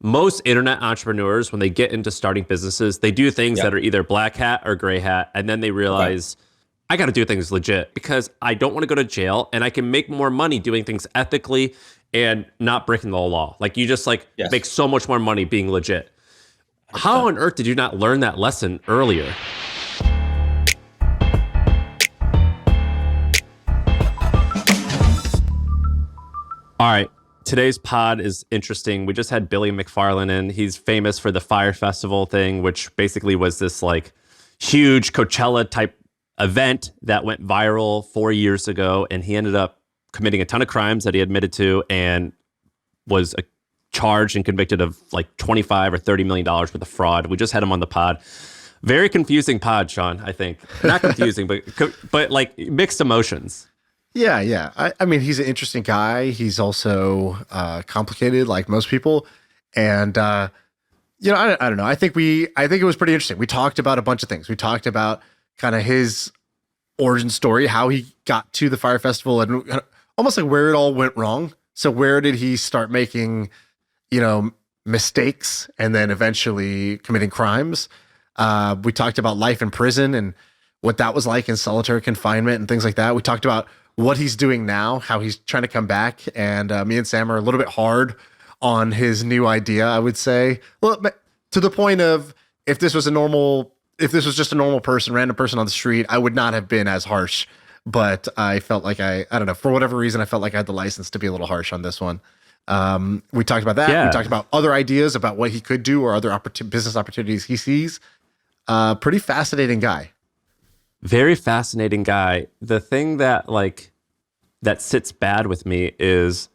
most internet entrepreneurs, when they get into starting businesses, they do things Yeah. that are either black hat or gray hat. And then they realize, I got to do things legit because I don't want to go to jail and I can make more money doing things ethically and not breaking the law. Like you just like Yes. make so much more money being legit. 100%. How on earth did you not learn that lesson earlier? All right. Today's pod is interesting. We just had Billy McFarland in. He's famous for the Fyre Festival thing, which basically was this like huge Coachella type event that went viral 4 years ago. And he ended up committing a ton of crimes that he admitted to and was charged and convicted of like $25 or $30 million worth of fraud. We just had him on the pod. Very confusing pod, Shaan, I think. Not confusing, but like mixed emotions. Yeah. I mean, he's an interesting guy. He's also complicated, like most people. And I don't know. I think it was pretty interesting. We talked about a bunch of things. We talked about kind of his origin story, how he got to the Fyre Festival, and almost like where it all went wrong. So where did he start making, mistakes and then eventually committing crimes? We talked about life in prison and what that was like in solitary confinement and things like that. We talked about what he's doing now, how he's trying to come back. And me and Sam are a little bit hard on his new idea, I would say. Well, to the point of if this was just a normal person, random person on the street, I would not have been as harsh. But I felt like I don't know, for whatever reason, I felt like I had the license to be a little harsh on this one. We talked about that. Yeah. We talked about other ideas about what he could do or other business opportunities he sees. Pretty fascinating guy. Very fascinating guy. The thing that sits bad with me is,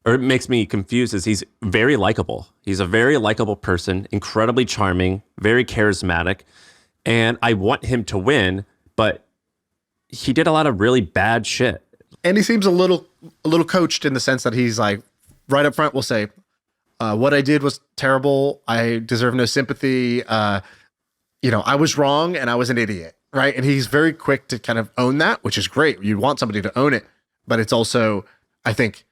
or it makes me confused, is he's very likable. He's a very likable person, incredibly charming, very charismatic, and I want him to win, but he did a lot of really bad shit. And he seems a little coached in the sense that he's like, right up front will say, what I did was terrible. I deserve no sympathy. I was wrong and I was an idiot. Right. And he's very quick to kind of own that, which is great. You want somebody to own it. But it's also, I think,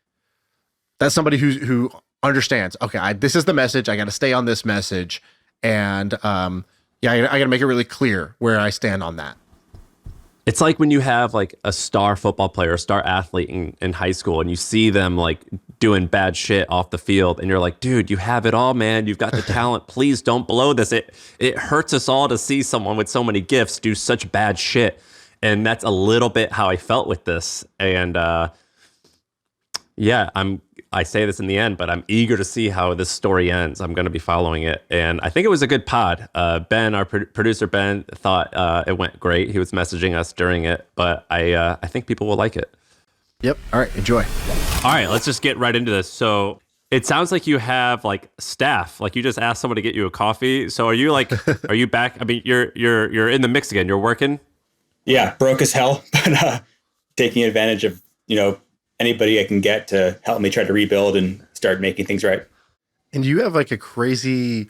that's somebody who understands, okay, this is the message. I got to stay on this message. And I got to make it really clear where I stand on that. It's like when you have like a star football player, a star athlete in high school, and you see them like doing bad shit off the field, and you're like, dude, you have it all, man. You've got the talent. Please don't blow this. It hurts us all to see someone with so many gifts do such bad shit. And that's a little bit how I felt with this. And I say this in the end, but I'm eager to see how this story ends. I'm going to be following it. And I think it was a good pod. Ben, our producer, Ben, thought it went great. He was messaging us during it, but I think people will like it. Yep. All right. Enjoy. All right, let's just get right into this. So it sounds like you have like staff, like you just asked someone to get you a coffee. So are you back? I mean, you're in the mix again. You're working. Yeah. Broke as hell, but taking advantage of, anybody I can get to help me try to rebuild and start making things right. And you have like a crazy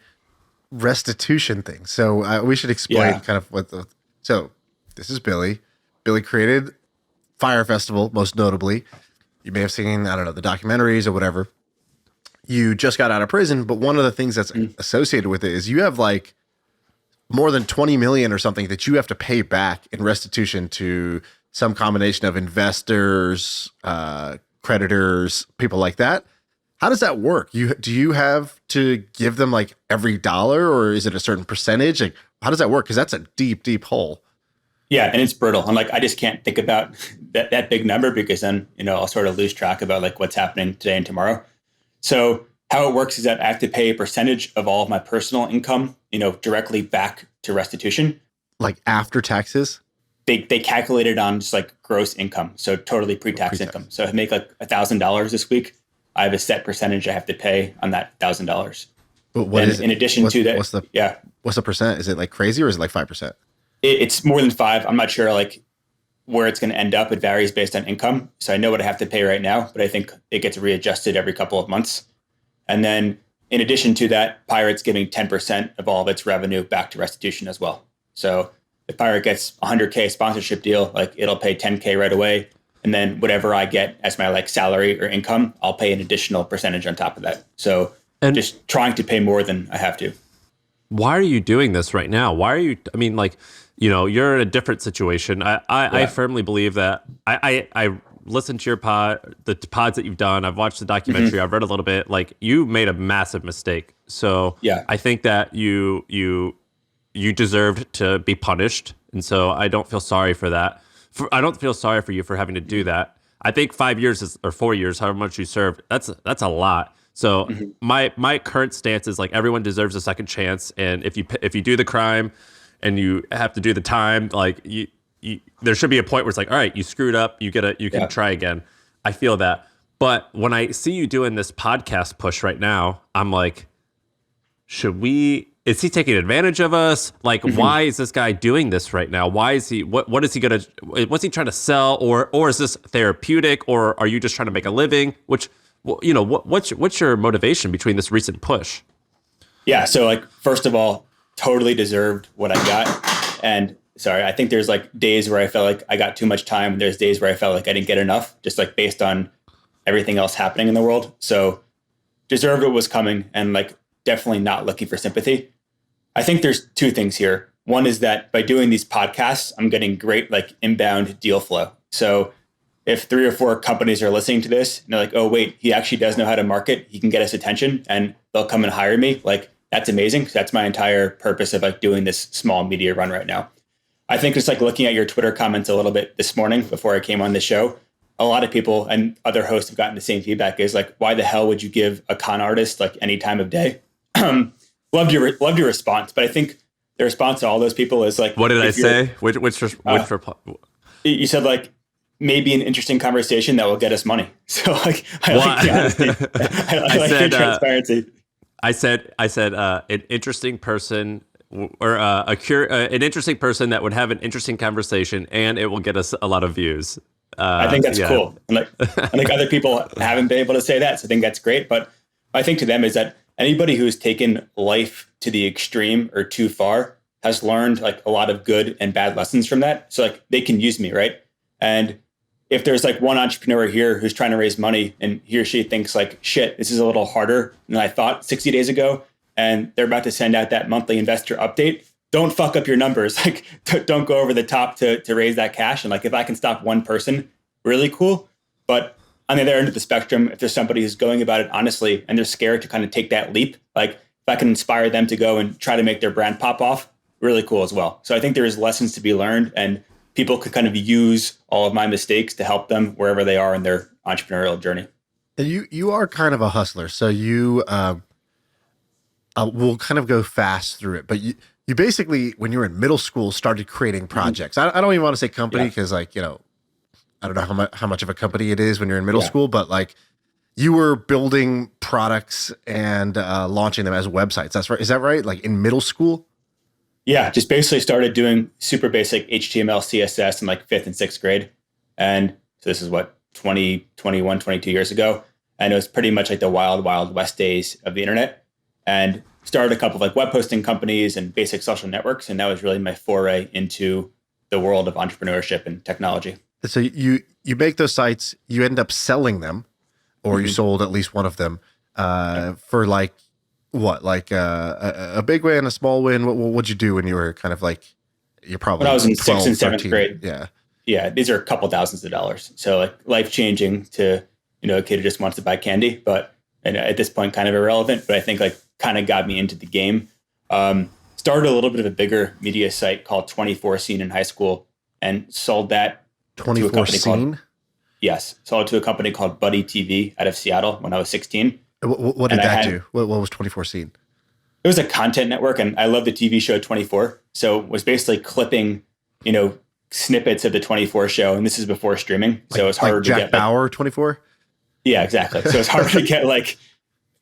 restitution thing. So we should explain kind of so this is Billy. Billy created Fyre Festival, most notably. You may have seen, I don't know, the documentaries or whatever. You just got out of prison, but one of the things that's associated with it is you have like more than 20 million or something that you have to pay back in restitution to some combination of investors, creditors, people like that. How does that work? Do you have to give them like every dollar, or is it a certain percentage? Like, how does that work? Because that's a deep, deep hole. Yeah, and it's brutal. I'm like, I just can't think about that big number because then, I'll sort of lose track about like what's happening today and tomorrow. So how it works is that I have to pay a percentage of all of my personal income, directly back to restitution. Like after taxes? They calculate it on just like gross income. So totally pre-tax income. So if I make like $1,000 this week, I have a set percentage I have to pay on that $1,000. But what is it? In addition to that, what's the percent? Is it like crazy or is it like 5%? It's more than 5. I'm not sure like where it's going to end up. It varies based on income. So I know what I have to pay right now, but I think it gets readjusted every couple of months. And then in addition to that, PYRT's giving 10% of all of its revenue back to restitution as well. So if PYRT gets $100K sponsorship deal, like it'll pay $10K right away. And then whatever I get as my like salary or income, I'll pay an additional percentage on top of that. So And just trying to pay more than I have to. why are you doing this right now? Why are you, I mean, like, you're in a different situation. I firmly believe that I listened to your the pods that you've done. I've watched the documentary. I've read a little bit. Like, you made a massive mistake. So I think that you deserved to be punished. And so I don't feel sorry for that. I don't feel sorry for you for having to do that. I think 5 years or 4 years, however much you served, that's a lot. So my current stance is like everyone deserves a second chance, and if you do the crime and you have to do the time, like you there should be a point where it's like, all right, you screwed up, you can try again. I feel that. But when I see you doing this podcast push right now, I'm like, is he taking advantage of us? Like, why is this guy doing this right now? Why is he, what's he trying to sell? Or is this therapeutic, or are you just trying to make a living? What's your motivation between this recent push? Yeah. So like, first of all, totally deserved what I got. And sorry, I think there's like days where I felt like I got too much time. And there's days where I felt like I didn't get enough, just like based on everything else happening in the world. So deserved what was coming, and like definitely not looking for sympathy. I think there's two things here. One is that by doing these podcasts, I'm getting great like inbound deal flow. So if 3 or 4 companies are listening to this and they're like, oh, wait, he actually does know how to market, he can get us attention, and they'll come and hire me. Like, that's amazing. That's my entire purpose of like doing this small media run right now. I think just like looking at your Twitter comments a little bit this morning before I came on the show, a lot of people and other hosts have gotten the same feedback, is like, why the hell would you give a con artist like any time of day? Loved your response, but I think the response to all those people is like, what did I say? Which you said like, maybe an interesting conversation that will get us money. So like, I like the honesty. I like the transparency. I said an interesting person, or an interesting person that would have an interesting conversation, and it will get us a lot of views. I think that's cool. And like, I think other people haven't been able to say that, so I think that's great. But I think to them is that anybody who's taken life to the extreme or too far has learned like a lot of good and bad lessons from that. So like, they can use me, right? And if there's like one entrepreneur here who's trying to raise money and he or she thinks like, shit, this is a little harder than I thought 60 days ago, and they're about to send out that monthly investor update, don't fuck up your numbers. Like, don't go over the top to raise that cash. And like, if I can stop one person, really cool. But on the other end of the spectrum, if there's somebody who's going about it honestly and they're scared to kind of take that leap, like if I can inspire them to go and try to make their brand pop off, really cool as well. So I think there's lessons to be learned, and people could kind of use all of my mistakes to help them wherever they are in their entrepreneurial journey. And you are kind of a hustler, so you will kind of go fast through it. But you basically, when you were in middle school, started creating projects. I don't even want to say company, because like, I don't know how much of a company it is when you're in middle school, but like you were building products and launching them as websites. That's right. Is that right? Like in middle school? Yeah, just basically started doing super basic HTML, CSS in like 5th and 6th grade. And so this is what, 21, 22 years ago. And it was pretty much like the wild, wild west days of the internet. And started a couple of like web hosting companies and basic social networks. And that was really my foray into the world of entrepreneurship and technology. So you make those sites, you end up selling them, or you sold at least one of them for like, what, like a big win, a small win? What'd you do when you were kind of like, you're probably when I was in 12, 6th and 7th 13, grade? Yeah. These are a couple thousands of dollars. So like life-changing to, a kid who just wants to buy candy, and at this point kind of irrelevant, but I think like kind of got me into the game. Started a little bit of a bigger media site called 24 Scene in high school, and sold that 24 Scene? Yes. Sold it to a company called Buddy TV out of Seattle when I was 16. What did that do? What was 24 Scene? It was a content network, and I love the TV show 24. So it was basically clipping, snippets of the 24 show, and this is before streaming. So it was harder to Jack get Bauer 24? Yeah, exactly. So it's hard to get like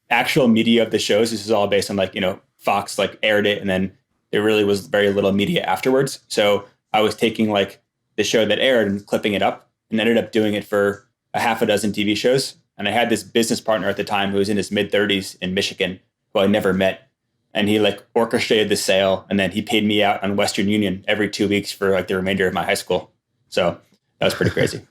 actual media of the shows. This is all based on like, Fox like aired it, and then there really was very little media afterwards. So I was taking like the show that aired and clipping it up, and ended up doing it for a half a dozen TV shows. And I had this business partner at the time who was in his mid-30s in Michigan, who I never met. And he like orchestrated the sale, and then he paid me out on Western Union every 2 weeks for like the remainder of my high school. So that was pretty crazy.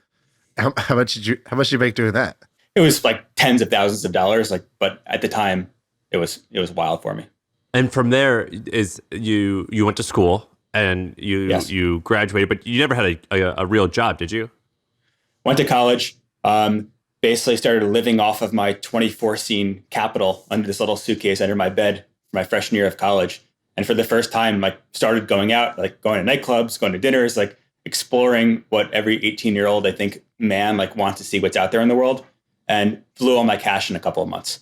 How much did you make doing that? It was like tens of thousands of dollars, but at the time it was wild for me. And from there is you went to school and Yes. you graduated, but you never had a real job, did you? Went to college. Basically started living off of my 24 scene capital under this little suitcase under my bed for my freshman year of college. And for the first time, like started going out, like going to nightclubs, going to dinners, like exploring what every 18-year-old, I think, man, like wants to see what's out there in the world, and blew all my cash in a couple of months.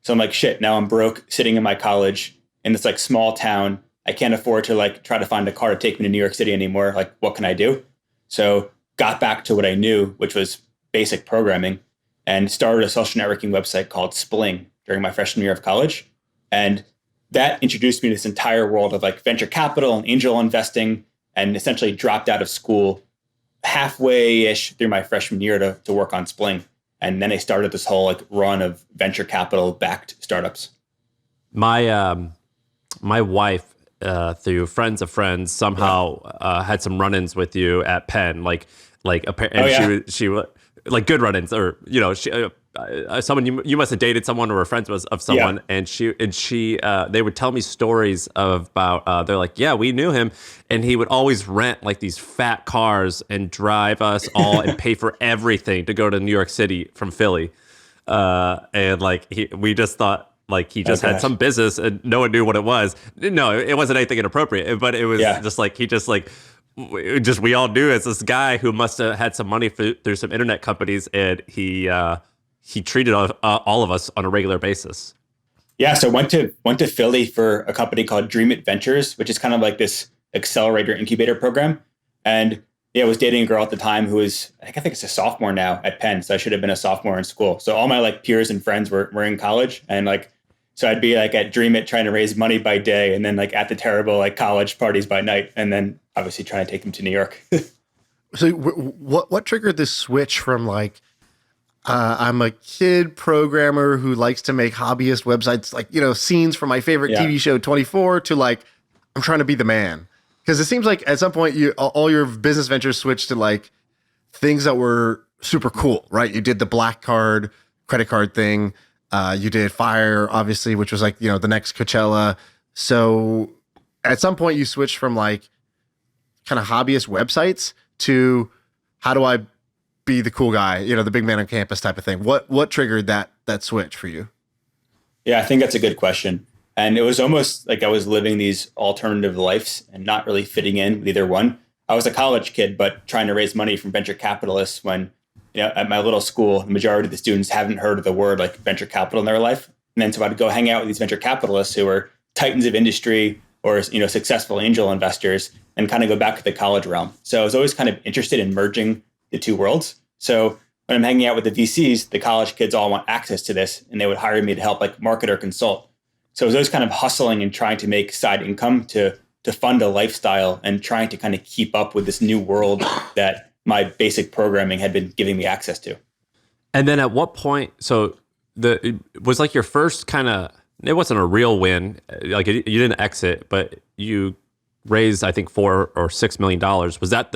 So I'm like, shit, now I'm broke sitting in my college in this like small town. I can't afford to like try to find a car to take me to New York City anymore. Like, what can I do? So got back to what I knew, which was basic programming, and started a social networking website called Spling during my freshman year of college. And that introduced me to this entire world of like venture capital and angel investing, and essentially dropped out of school halfway-ish through my freshman year to work on Spling. And then I started this whole like run of venture capital backed startups. My wife, through friends of friends, somehow had some run-ins with you at Penn, and she like good run-ins, or someone you must have dated someone or were friends of someone, and she they would tell me stories about they're like, yeah, we knew him, and he would always rent like these fat cars and drive us all and pay for everything to go to New York City from Philly, and like we just thought like he just had some business and no one knew what it was. No, it wasn't anything inappropriate, but it was just like we all knew it's this guy who must have had some money through some internet companies, and he treated all of us on a regular basis. Yeah, so went to Philly for a company called Dream It Ventures, which is kind of like this accelerator incubator program. And I was dating a girl at the time who was, I think it's a sophomore now at Penn, so I should have been a sophomore in school. So all my like peers and friends were in college, and like so I'd be like at Dream It trying to raise money by day, and then like at the terrible like college parties by night, and then obviously trying to take them to New York. So what triggered this switch from like I'm a kid programmer who likes to make hobbyist websites, like, scenes from my favorite TV show 24, to like I'm trying to be the man? Because it seems like at some point all your business ventures switched to like things that were super cool, right? You did the black card credit card thing. You did Fyre, obviously, which was like, the next Coachella. So at some point you switched from like kind of hobbyist websites to how do I be the cool guy, the big man on campus type of thing. What triggered that switch for you? Yeah, I think that's a good question. And it was almost like I was living these alternative lives and not really fitting in with either one. I was a college kid, but trying to raise money from venture capitalists when, at my little school, the majority of the students haven't heard of the word like venture capital in their life. And then so I'd go hang out with these venture capitalists who are titans of industry or, successful angel investors, and kind of go back to the college realm. So I was always kind of interested in merging the two worlds. So when I'm hanging out with the VCs, the college kids all want access to this, and they would hire me to help like market or consult. So I was always kind of hustling and trying to make side income to fund a lifestyle, and trying to kind of keep up with this new world that my basic programming had been giving me access to. And then at what point, so it was like your first kind of, it wasn't a real win, like you didn't exit, but you raised, I think, $4 or $6 million. Was that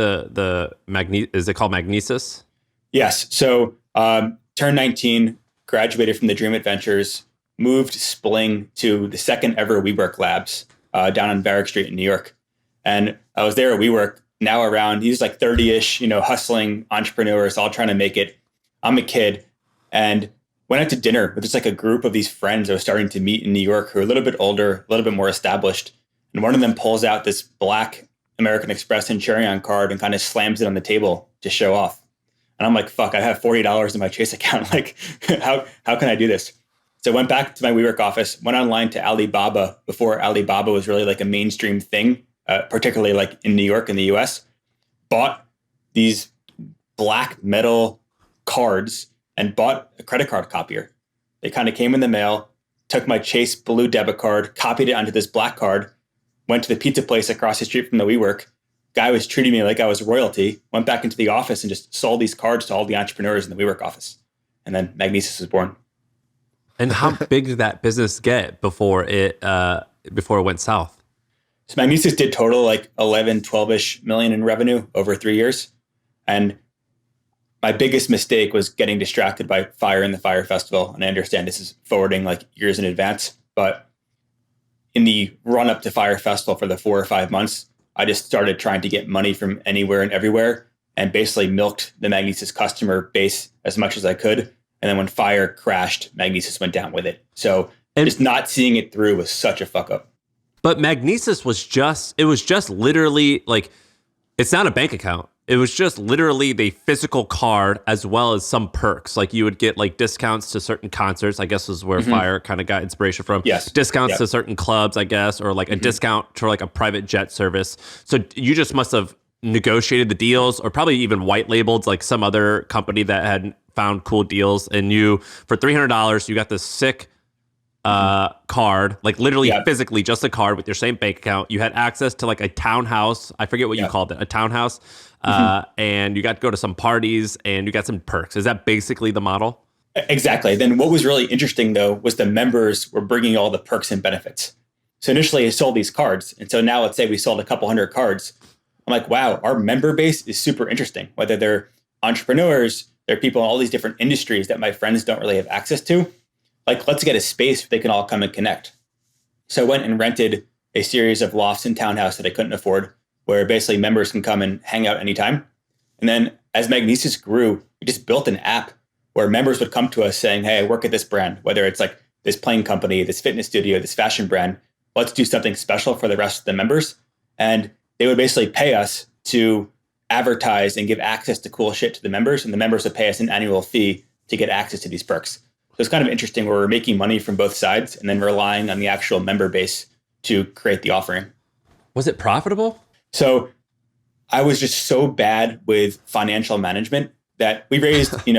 is it called Magnises? Yes. So turned 19, graduated from the Dream It Ventures, moved Spling to the second ever WeWork Labs down on Barrack Street in New York. And I was there at WeWork, now around, these like 30-ish, hustling entrepreneurs, all trying to make it. I'm a kid, and went out to dinner with just like a group of these friends I was starting to meet in New York who are a little bit older, a little bit more established. And one of them pulls out this black American Express Centurion card and kind of slams it on the table to show off. And I'm like, fuck, I have $40 in my Chase account. Like, how can I do this? So I went back to my WeWork office, went online to Alibaba before Alibaba was really like a mainstream thing, particularly like in New York and the US, bought these black metal cards and bought a credit card copier. They kind of came in the mail, took my Chase blue debit card, copied it onto this black card, went to the pizza place across the street from the WeWork. Guy was treating me like I was royalty, went back into the office and just sold these cards to all the entrepreneurs in the WeWork office. And then Magnises was born. And how big did that business get before it went south? So Magnises did total like 11, 12-ish million in revenue over 3 years. And my biggest mistake was getting distracted by Fyre and the Fyre Festival. And I understand this is forwarding like years in advance. But in the run up to Fyre Festival for the 4 or 5 months, I just started trying to get money from anywhere and everywhere and basically milked the Magnises customer base as much as I could. And then when Fyre crashed, Magnises went down with it. So just not seeing it through was such a fuck up. But Magnises was just literally like, it's not a bank account. It was just literally the physical card as well as some perks. Like you would get like discounts to certain concerts, I guess is where Fyre kind of got inspiration from. Yes. Discounts to certain clubs, I guess, or like a discount to like a private jet service. So you just must have negotiated the deals or probably even white labeled like some other company that had found cool deals. And you, for $300, you got this sick card, like literally physically just a card with your same bank account. You had access to like a townhouse. I forget what you called it, a townhouse. And you got to go to some parties and you got some perks. Is that basically the model? Exactly. Then what was really interesting though, was the members were bringing all the perks and benefits. So initially I sold these cards. And so now let's say we sold a couple hundred cards. I'm like, wow, our member base is super interesting. Whether they're entrepreneurs, they're people in all these different industries that my friends don't really have access to. Like, let's get a space where they can all come and connect. So I went and rented a series of lofts and townhouse that I couldn't afford, where basically members can come and hang out anytime. And then as Magnises grew, we just built an app where members would come to us saying, hey, I work at this brand, whether it's like this plane company, this fitness studio, this fashion brand, let's do something special for the rest of the members. And they would basically pay us to advertise and give access to cool shit to the members. And the members would pay us an annual fee to get access to these perks. So it's kind of interesting where we're making money from both sides and then relying on the actual member base to create the offering. Was it profitable? So I was just so bad with financial management that we raised, a few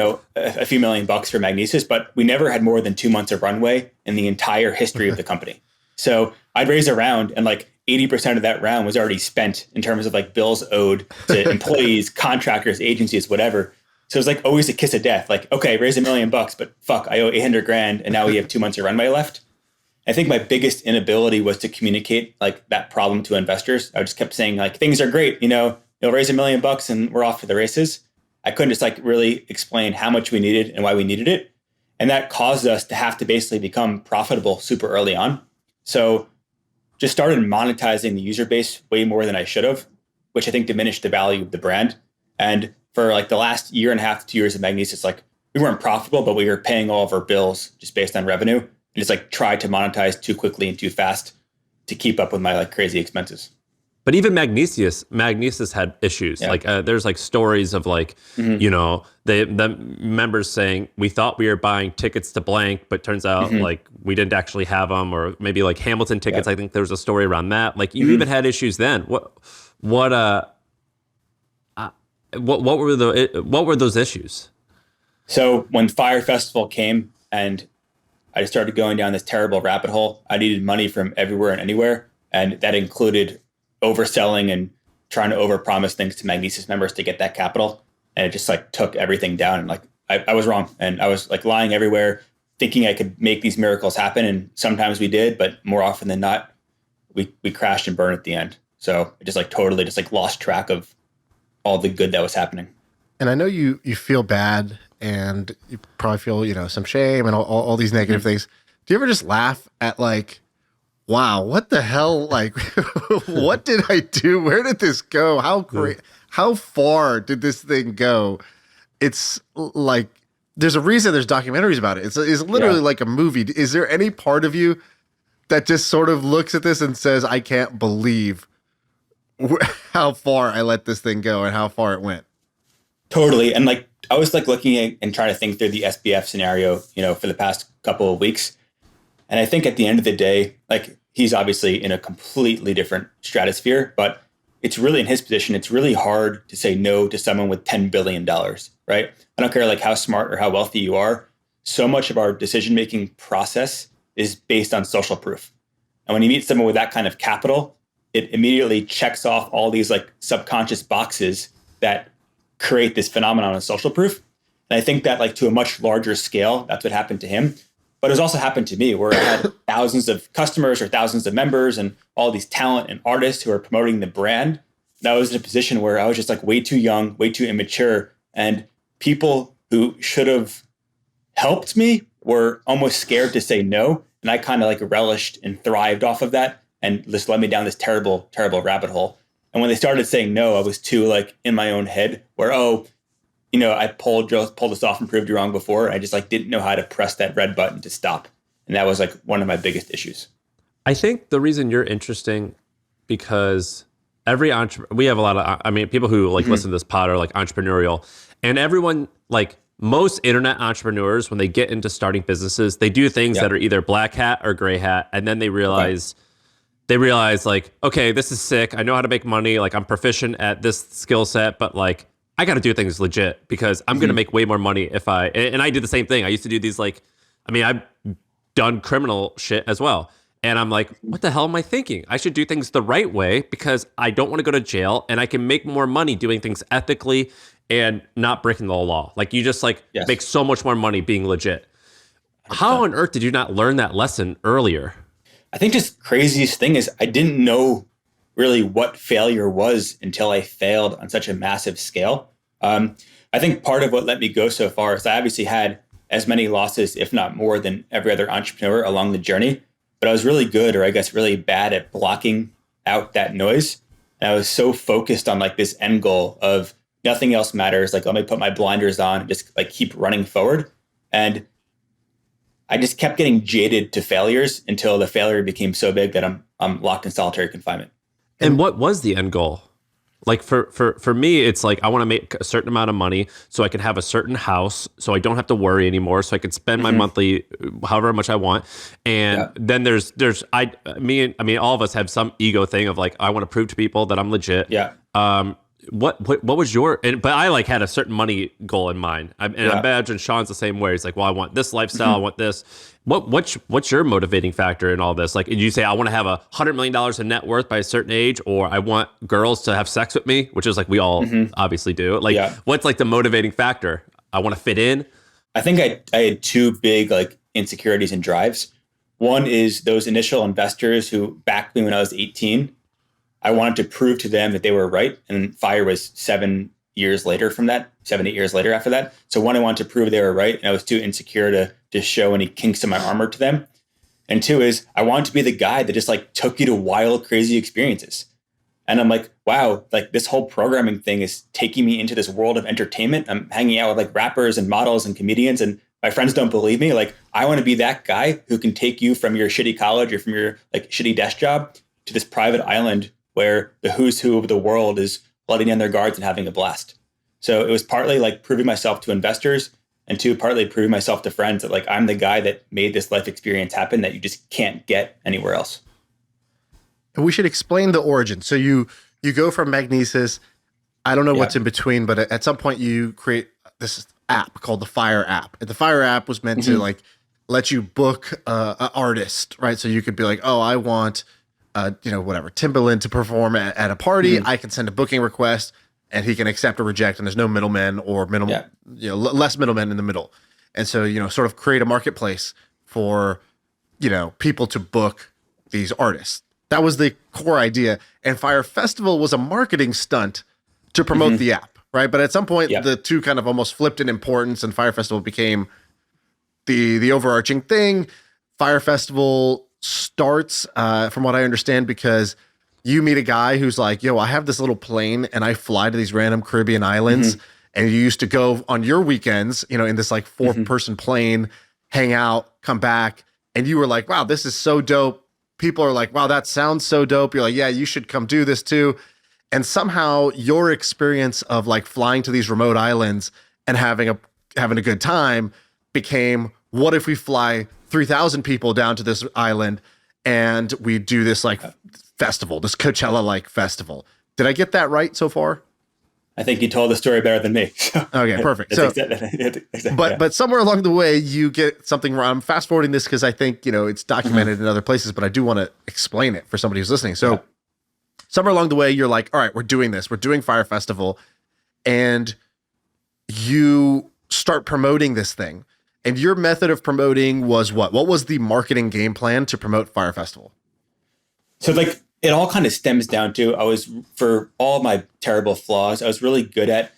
$1,000,000 for Magnises, but we never had more than 2 months of runway in the entire history of the company. So I'd raise a round and like 80% of that round was already spent in terms of like bills owed to employees, contractors, agencies, whatever. So it's like always a kiss of death. Like, okay, raise $1,000,000, but fuck, I owe 800,000 and now we have 2 months of runway left. I think my biggest inability was to communicate like that problem to investors. I just kept saying like, things are great, you'll raise $1,000,000 and we're off to the races. I couldn't just like really explain how much we needed and why we needed it. And that caused us to have to basically become profitable super early on. So just started monetizing the user base way more than I should have, which I think diminished the value of the brand. And for like the last year and a half, 2 years of Magnises, like we weren't profitable, but we were paying all of our bills just based on revenue. And just like tried to monetize too quickly and too fast to keep up with my like crazy expenses. But even Magnises had issues. Yeah. Like there's like stories of like, the members saying, we thought we were buying tickets to blank, but turns out like we didn't actually have them, or maybe like Hamilton tickets. I think there was a story around that. Like you even had issues then. What were those issues? So when Fyre Festival came and I just started going down this terrible rabbit hole, I needed money from everywhere and anywhere. And that included overselling and trying to overpromise things to Magnises members to get that capital. And it just like took everything down. And like, I was wrong. And I was like lying everywhere, thinking I could make these miracles happen. And sometimes we did, but more often than not, we crashed and burned at the end. So it just like totally just like lost track of all the good that was happening. And I know you feel bad and you probably feel, some shame and all these negative things. Do you ever just laugh at like, wow, what the hell? Like, what did I do? Where did this go? How great? How far did this thing go? It's like, there's a reason there's documentaries about it. It's literally like a movie. Is there any part of you that just sort of looks at this and says, I can't believe how far I let this thing go and how far it went? Totally. And like, I was like looking at and trying to think through the SBF scenario, for the past couple of weeks. And I think at the end of the day, like he's obviously in a completely different stratosphere, but it's really in his position. It's really hard to say no to someone with $10 billion, right? I don't care like how smart or how wealthy you are. So much of our decision-making process is based on social proof. And when you meet someone with that kind of capital, it immediately checks off all these like subconscious boxes that create this phenomenon of social proof. And I think that like to a much larger scale, that's what happened to him. But it's also happened to me where I had thousands of customers or thousands of members and all these talent and artists who are promoting the brand. And I was in a position where I was just like way too young, way too immature. And people who should have helped me were almost scared to say no And I kind of like relished and thrived off of that, and just led me down this terrible, terrible rabbit hole. And when they started saying no, I was too like in my own head where, I pulled this off and proved you wrong before. I just like didn't know how to press that red button to stop. And that was like one of my biggest issues. I think the reason you're interesting because we have a lot of, people who like listen to this pod are like entrepreneurial, and everyone, like most internet entrepreneurs, when they get into starting businesses, they do things that are either black hat or gray hat. And then they realize like, okay, this is sick. I know how to make money. Like I'm proficient at this skill set, but like, I got to do things legit because I'm going to make way more money and I did the same thing. I used to do these I've done criminal shit as well. And I'm like, what the hell am I thinking? I should do things the right way because I don't want to go to jail and I can make more money doing things ethically and not breaking the law. Like you just make so much more money being legit. 100%. How on earth did you not learn that lesson earlier? I think just craziest thing is I didn't know really what failure was until I failed on such a massive scale. I think part of what let me go so far is I obviously had as many losses, if not more, than every other entrepreneur along the journey. But I was really good, or I guess really bad at blocking out that noise. And I was so focused on like this end goal of nothing else matters. Like, let me put my blinders on and just like keep running forward. And I just kept getting jaded to failures until the failure became so big that I'm locked in solitary confinement. And what was the end goal? Like for me, it's like I want to make a certain amount of money so I can have a certain house so I don't have to worry anymore, so I can spend my monthly however much I want. And then there's all of us have some ego thing of like I want to prove to people that I'm legit. Yeah. What was your? But I like had a certain money goal in mind. I imagine Shaan's the same way. He's like, well, I want this lifestyle. I want this. What's your motivating factor in all this? Like, did you say I want to have $100 million in net worth by a certain age, or I want girls to have sex with me, which is like we all obviously do. Like, what's like the motivating factor? I want to fit in. I think I had two big like insecurities and drives. One is those initial investors who backed me when I was 18. I wanted to prove to them that they were right. And Fyre was 7 years later from that, 7, 8 years later after that. So one, I wanted to prove they were right. And I was too insecure to show any kinks in my armor to them. And two is I wanted to be the guy that just like took you to wild, crazy experiences. And I'm like, wow, like this whole programming thing is taking me into this world of entertainment. I'm hanging out with like rappers and models and comedians, and my friends don't believe me. Like I want to be that guy who can take you from your shitty college or from your like shitty desk job to this private island where the who's who of the world is letting down their guards and having a blast. So it was partly like proving myself to investors, and two, partly proving myself to friends that like I'm the guy that made this life experience happen that you just can't get anywhere else. And we should explain the origin. So you go from Magnises. I don't know what's in between, but at some point you create this app called the Fyre app. And the Fyre app was meant to like let you book an artist, right? So you could be like, oh, I want Timbaland to perform at a party. I can send a booking request and he can accept or reject, and there's no middlemen or less middlemen in the middle. And so, sort of create a marketplace for, people to book these artists. That was the core idea. And Fyre Festival was a marketing stunt to promote the app, right? But at some point, the two kind of almost flipped in importance, and Fyre Festival became the overarching thing. Fyre Festival starts, from what I understand, because you meet a guy who's like, yo, I have this little plane and I fly to these random Caribbean islands. And you used to go on your weekends, in this like 4-person plane, hang out, come back. And you were like, wow, this is so dope. People are like, wow, that sounds so dope. You're like, yeah, you should come do this too. And somehow your experience of like flying to these remote islands and having a good time became, what if we fly 3,000 people down to this island and we do this like festival, this Coachella-like festival. Did I get that right so far? I think you told the story better than me. Okay, perfect. So, but somewhere along the way, you get something wrong. I'm fast forwarding this because I think, it's documented in other places, but I do want to explain it for somebody who's listening. So somewhere along the way, you're like, all right, we're doing this. We're doing Fyre Festival. And you start promoting this thing. And your method of promoting was what? What was the marketing game plan to promote Fyre Festival? So like it all kind of stems down to, for all my terrible flaws, I was really good at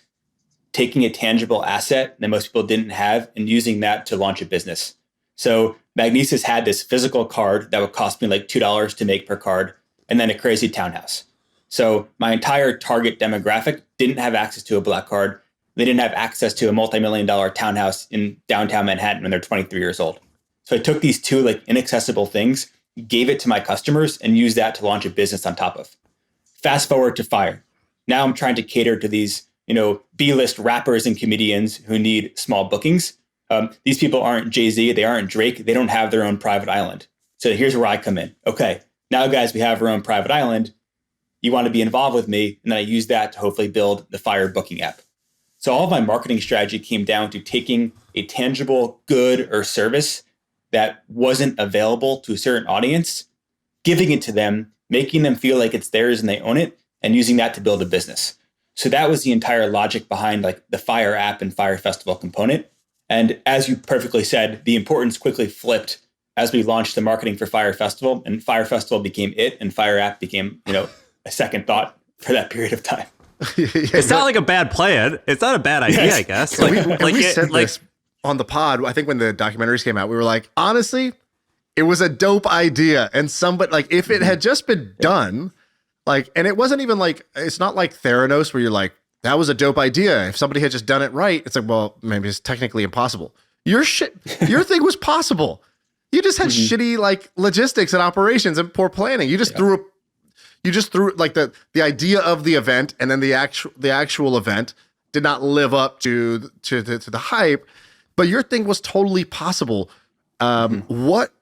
taking a tangible asset that most people didn't have and using that to launch a business. So Magnises had this physical card that would cost me like $2 to make per card, and then a crazy townhouse. So my entire target demographic didn't have access to a black card. They didn't have access to a multi-million-dollar townhouse in downtown Manhattan when they're 23 years old. So I took these two like inaccessible things, gave it to my customers, and used that to launch a business on top of. Fast forward to Fyre. Now I'm trying to cater to these, B-list rappers and comedians who need small bookings. These people aren't Jay-Z, they aren't Drake, they don't have their own private island. So here's where I come in. Okay, now guys, we have our own private island. You want to be involved with me, and then I use that to hopefully build the Fyre booking app. So all of my marketing strategy came down to taking a tangible good or service that wasn't available to a certain audience, giving it to them, making them feel like it's theirs and they own it, and using that to build a business. So that was the entire logic behind like the Fyre app and Fyre Festival component. And as you perfectly said, the importance quickly flipped as we launched the marketing for Fyre Festival, and Fyre Festival became it, and Fyre app became, a second thought for that period of time. It's not like a bad plan. It's not a bad idea, yes. I guess. We said this on the pod. I think when the documentaries came out, we were like, honestly, it was a dope idea. And somebody, like, if it had just been done, like, and it wasn't even like, it's not like Theranos where you're like, that was a dope idea. If somebody had just done it right, it's like, well, maybe it's technically impossible. Your thing was possible. You just had shitty like logistics and operations and poor planning. You just threw like the idea of the event, and then the actual event did not live up to the hype. But your thing was totally possible. What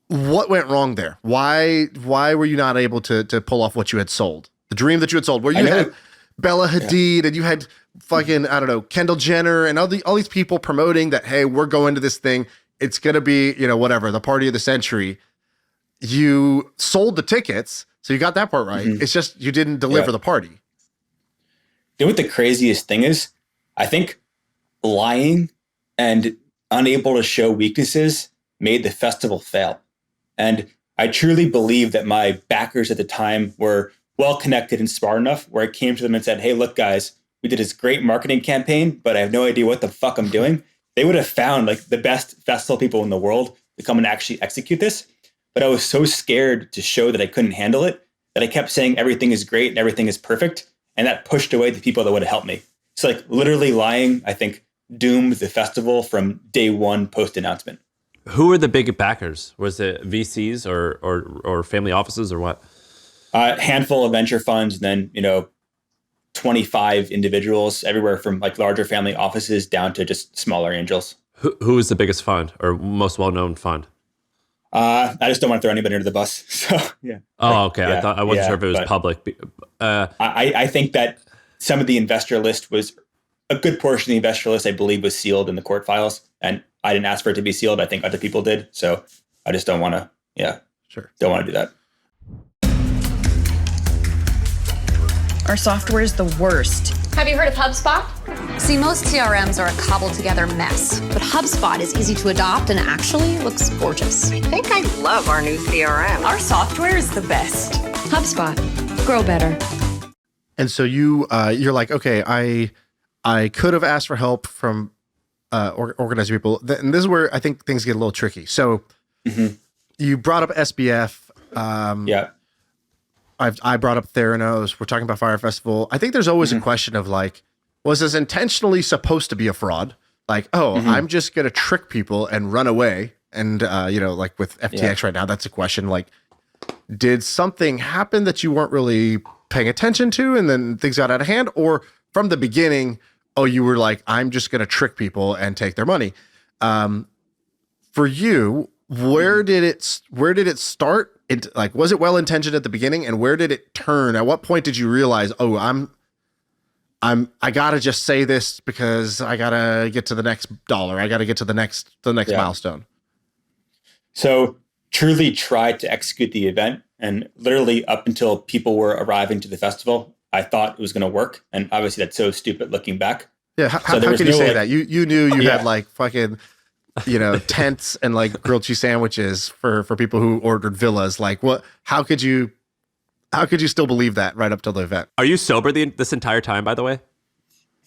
went wrong there? Why were you not able to pull off what you had sold? The dream that you had sold, where you had Bella Hadid and you had fucking, I don't know, Kendall Jenner and all these people promoting that, hey, we're going to this thing. It's going to be, whatever, the party of the century. You sold the tickets, so you got that part right. It's just you didn't deliver the party. You know what the craziest thing is? I think lying and unable to show weaknesses made the festival fail. And I truly believe that my backers at the time were well connected and smart enough where I came to them and said, hey, look, guys, we did this great marketing campaign, but I have no idea what the fuck I'm doing. They would have found like the best festival people in the world to come and actually execute this. But I was so scared to show that I couldn't handle it that I kept saying everything is great and everything is perfect. And that pushed away the people that would have helped me. So like literally lying, I think, doomed the festival from day one post-announcement. Who were the big backers? Was it VCs or family offices or what? A handful of venture funds, and then, 25 individuals, everywhere from like larger family offices down to just smaller angels. Who is the biggest fund or most well-known fund? I just don't want to throw anybody under the bus. So yeah. Oh, okay. Yeah, I wasn't sure if it was public. I think that some of the investor list was a good portion of the investor list, I believe, was sealed in the court files, and I didn't ask for it to be sealed. I think other people did. So I just don't want to. Yeah, sure. Don't want to do that. Our software is the worst. Have you heard of HubSpot? See, most CRMs are a cobbled together mess, but HubSpot is easy to adopt and actually looks gorgeous. I think I love our new CRM. Our software is the best. HubSpot. Grow better. And so you're like, okay, I could have asked for help from organizing people. And this is where I think things get a little tricky. So you brought up SBF. I brought up Theranos. We're talking about Fyre Festival. I think there's always a question of like, was this intentionally supposed to be a fraud? Like, I'm just going to trick people and run away. And, like with FTX right now, that's a question. Like, did something happen that you weren't really paying attention to and then things got out of hand? Or from the beginning, you were like, I'm just going to trick people and take their money. For you, where did it start? Was it well intentioned at the beginning, and where did it turn? At what point did you realize, I gotta just say this because I gotta get to the next dollar. I gotta get to the next milestone. So truly tried to execute the event, and literally up until people were arriving to the festival, I thought it was going to work. And obviously that's so stupid looking back. Yeah. How can you say that? You knew you had like fucking, tents and like grilled cheese sandwiches for people who ordered villas. Like what, how could you still believe that right up till the event? Are you sober this entire time, by the way?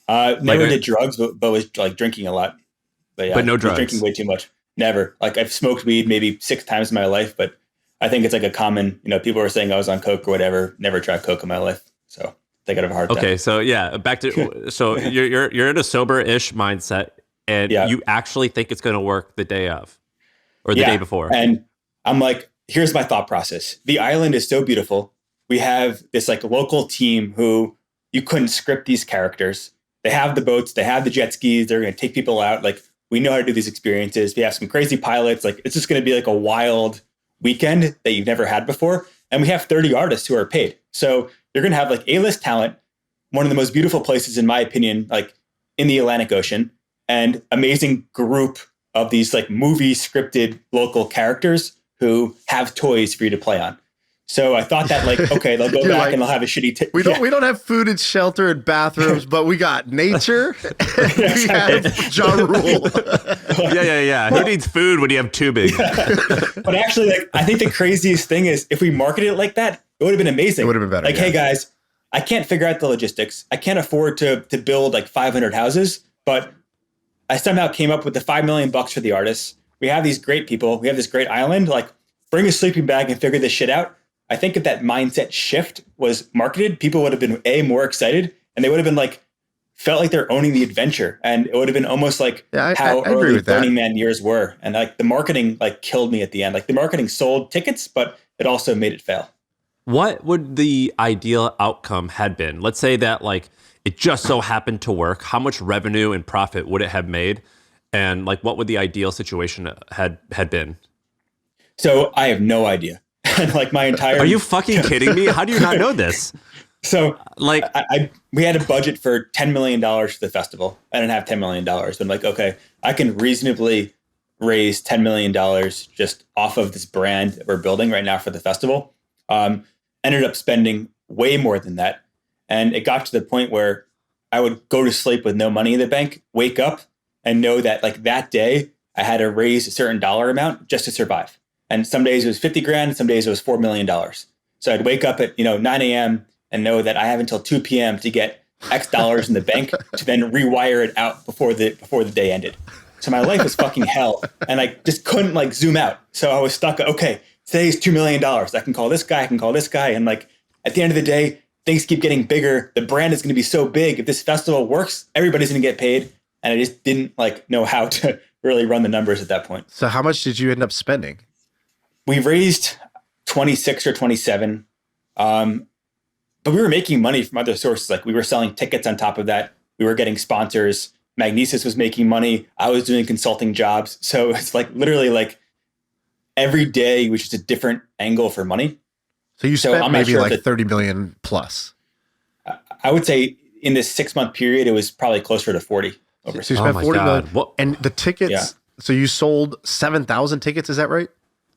Never did drugs, but was like drinking a lot. But no drugs. Drinking way too much. never. Like I've smoked weed maybe 6 times in my life, but I think it's like a common, people are saying I was on coke or whatever. Never tried coke in my life. So I think I'd have a hard time. Okay. So yeah, back to, so you're in a sober-ish mindset and you actually think it's going to work the day of or the day before. And I'm like, here's my thought process. The island is so beautiful. We have this like local team who you couldn't script these characters. They have the boats, they have the jet skis. They're going to take people out. Like we know how to do these experiences. We have some crazy pilots. Like it's just going to be like a wild weekend that you've never had before. And we have 30 artists who are paid. So you're going to have like A-list talent, one of the most beautiful places, in my opinion, like in the Atlantic Ocean, and amazing group of these like movie scripted local characters who have toys for you to play on. So I thought that like, okay, they'll go back and they'll have a shitty. We don't have food and shelter and bathrooms, but we got nature. And we have Ja Rule. Yeah. Who needs food when you have tubing? But actually, like, I think the craziest thing is if we marketed it like that, it would have been amazing. It would have been better. Like, hey guys, I can't figure out the logistics. I can't afford to build like 500 houses, but I somehow came up with the $5 million for the artists. We have these great people. We have this great island. Like, bring a sleeping bag and figure this shit out. I think if that mindset shift was marketed, people would have been more excited, and they would have been like, felt like they're owning the adventure. And it would have been almost like how early Burning Man years were. And like the marketing like killed me at the end. Like the marketing sold tickets, but it also made it fail. What would the ideal outcome had been? Let's say that like it just so happened to work. How much revenue and profit would it have made? And like, what would the ideal situation had been? So I have no idea. And like my entire... Are you fucking kidding me? How do you not know this? So like we had a budget for $10 million for the festival. I didn't have $10 million. But I'm like, okay, I can reasonably raise $10 million just off of this brand that we're building right now for the festival. Ended up spending way more than that. And it got to the point where I would go to sleep with no money in the bank, wake up and know that like that day I had to raise a certain dollar amount just to survive. And some days it was 50 grand, some days it was $4 million. So I'd wake up at 9 a.m. and know that I have until 2 p.m. to get X dollars in the bank to then rewire it out before the day ended. So my life was fucking hell, and I just couldn't like zoom out. So I was stuck. Okay, today's $2 million. I can call this guy. I can call this guy. And like at the end of the day, things keep getting bigger. The brand is going to be so big. If this festival works, everybody's going to get paid. And I just didn't like know how to really run the numbers at that point. So how much did you end up spending? We raised 26 or 27. But we were making money from other sources. Like we were selling tickets on top of that. We were getting sponsors. Magnises was making money. I was doing consulting jobs. So it's like literally like every day was just a different angle for money. So you spent maybe like 30 million plus. I would say in this 6-month period, it was probably closer to 40. So you spent 40 million. What? And the tickets, so you sold 7,000 tickets, is that right?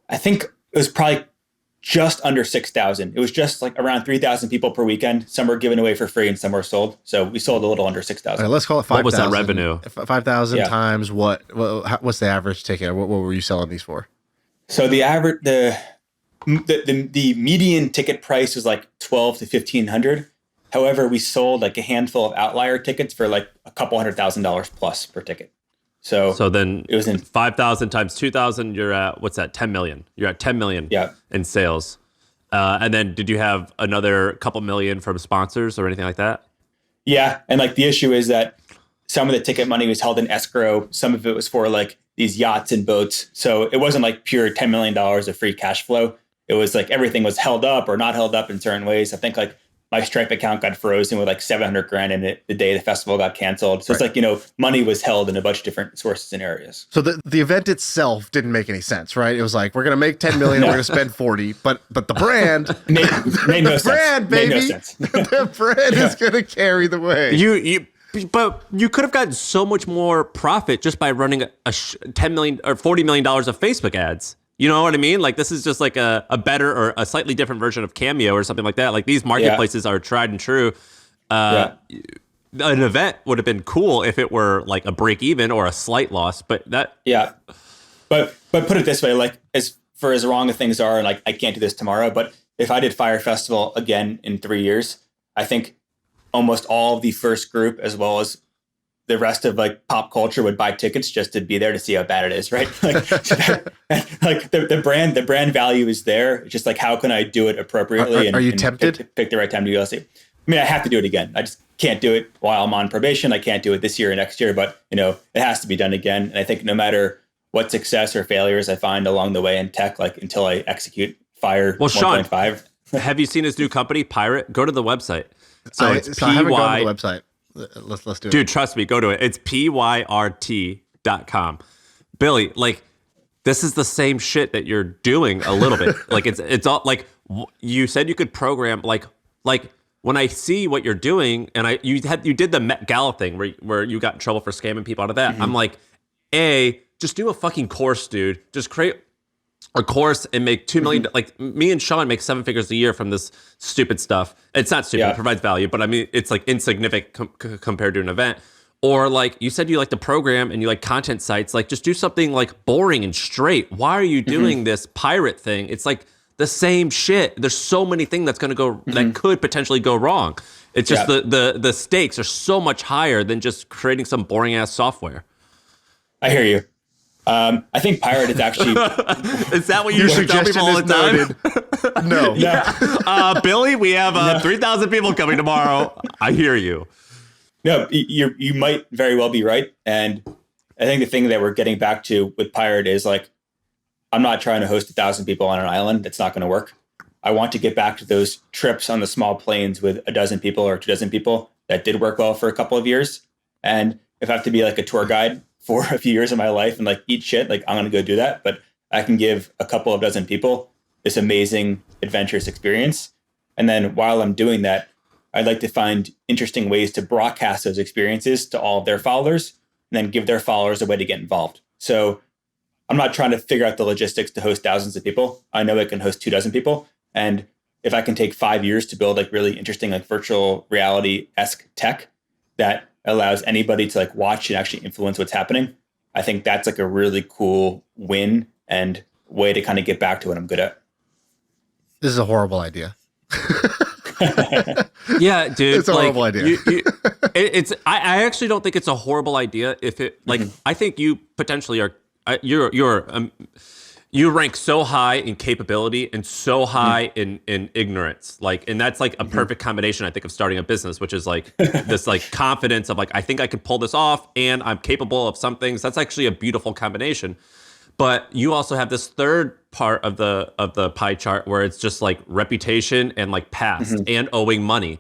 I think it was probably just under 6,000. It was just like around 3,000 people per weekend. Some were given away for free and some were sold. So we sold a little under 6,000. Let's call it 5,000. What was that revenue? 5,000 times what's the average ticket? What were you selling these for? So the average, the median ticket price was like 12 to 1,500. However, we sold like a handful of outlier tickets for like a couple $100,000 plus per ticket. So then it was in 5,000 times 2,000. You're at what's that? 10 million. You're at 10 million in sales. And then did you have another couple million from sponsors or anything like that? Yeah, and like the issue is that some of the ticket money was held in escrow. Some of it was for like these yachts and boats. So it wasn't like pure $10 million of free cash flow. It was like everything was held up or not held up in certain ways. I think like my Stripe account got frozen with like 700 grand in it the day the festival got canceled. So it's like, money was held in a bunch of different sources and areas. So the event itself didn't make any sense, right? It was like, we're going to make 10 million, we're going to spend 40, but the brand made no sense. Brand, baby. Made no sense. The brand is going to carry the way. But you could have gotten so much more profit just by running a $10 million or $40 million of Facebook ads. You know what I mean? Like this is just like a better or a slightly different version of Cameo or something like that. Like these marketplaces are tried and true. An event would have been cool if it were like a break even or a slight loss, but that. Yeah. But put it this way, like as wrong as things are, and like I can't do this tomorrow, but if I did Fyre Festival again in 3 years, I think almost all of the first group, as well as the rest of like pop culture would buy tickets just to be there to see how bad it is, right? Like the brand value is there. It's just like, how can I do it appropriately? Are you tempted? Pick the right time to go see. I mean, I have to do it again. I just can't do it while I'm on probation. I can't do it this year or next year, but it has to be done again. And I think no matter what success or failures I find along the way in tech, like until I execute Fyre 1.5. Have you seen his new company, PYRT? Go to the website. So I haven't gone to the website. Let's do it. Dude, trust me, go to it. It's PYRT.com. Billy, like, this is the same shit that you're doing a little bit. Like, it's all like you said you could program. Like when I see what you're doing, and you did the Met Gala thing where you got in trouble for scamming people out of that. I'm like, just do a fucking course, dude. Just create a course and make $2 million. Like me and Shaan make 7 figures a year from this stupid stuff. It's not stupid. It provides value, but I mean, it's like insignificant compared to an event. Or like you said, you like the program and you like content sites. Like just do something like boring and straight. Why are you doing this PYRT thing? It's like the same shit. There's so many things that's going to go that could potentially go wrong. It's just the stakes are so much higher than just creating some boring ass software. I hear you. I think PYRT is actually. Is that what you tell people all the time? No. Billy, we have 3,000 people coming tomorrow. I hear you. No, you might very well be right. And I think the thing that we're getting back to with PYRT is like, I'm not trying to host 1,000 people on an island. That's not going to work. I want to get back to those trips on the small planes with 12 people or 24 people that did work well for a couple of years. And if I have to be like a tour guide for a few years of my life and like eat shit, like I'm going to go do that. But I can give a couple of dozen people this amazing adventurous experience. And then while I'm doing that, I'd like to find interesting ways to broadcast those experiences to all of their followers and then give their followers a way to get involved. So I'm not trying to figure out the logistics to host thousands of people. I know I can host 24 people. And if I can take 5 years to build like really interesting, like virtual reality-esque tech that allows anybody to like watch and actually influence what's happening, I think that's like a really cool win and way to kind of get back to what I'm good at. This is a horrible idea. Yeah, dude. It's a horrible idea. I actually don't think it's a horrible idea. If it like, I think you potentially are. You rank so high in capability and so high in ignorance. Like, and that's like a perfect combination, I think, of starting a business, which is like this like confidence of like, I think I could pull this off and I'm capable of some things. That's actually a beautiful combination. But you also have this third part of the pie chart where it's just like reputation and like past and owing money.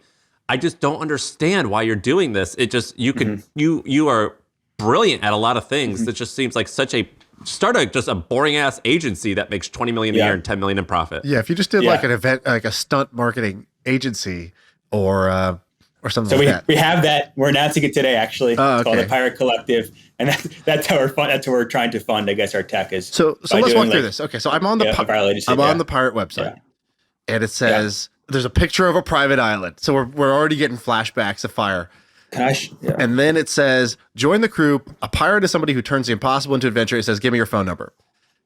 I just don't understand why you're doing this. It just, you are brilliant at a lot of things. It just seems like just a boring ass agency that makes 20 million a year and 10 million in profit. Yeah. If you just did like an event, like a stunt marketing agency or something like that. We have that. We're announcing it today, actually. It's called the PYRT Collective. And that's how we're trying to fund, I guess, our tech is. So let's walk through this. Okay. So I'm on the PYRT website and it says, there's a picture of a private island. So we're already getting flashbacks of Fyre. And then it says, join the crew. A pirate is somebody who turns the impossible into adventure. It says, give me your phone number.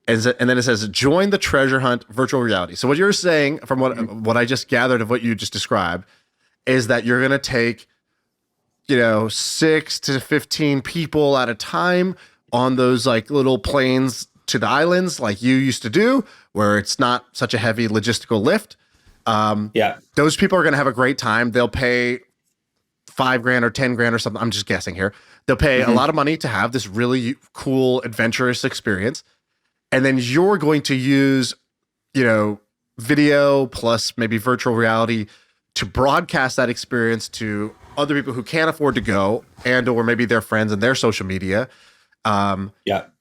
And then it says, join the treasure hunt virtual reality. So what you're saying, from what I just gathered of what you just described, is that you're going to take, 6 to 15 people at a time on those like little planes to the islands like you used to do, where it's not such a heavy logistical lift. Those people are going to have a great time. They'll pay $5,000 or $10,000 or something. I'm just guessing here. They'll pay a lot of money to have this really cool, adventurous experience. And then you're going to use, video plus maybe virtual reality to broadcast that experience to other people who can't afford to go and or maybe their friends and their social media. And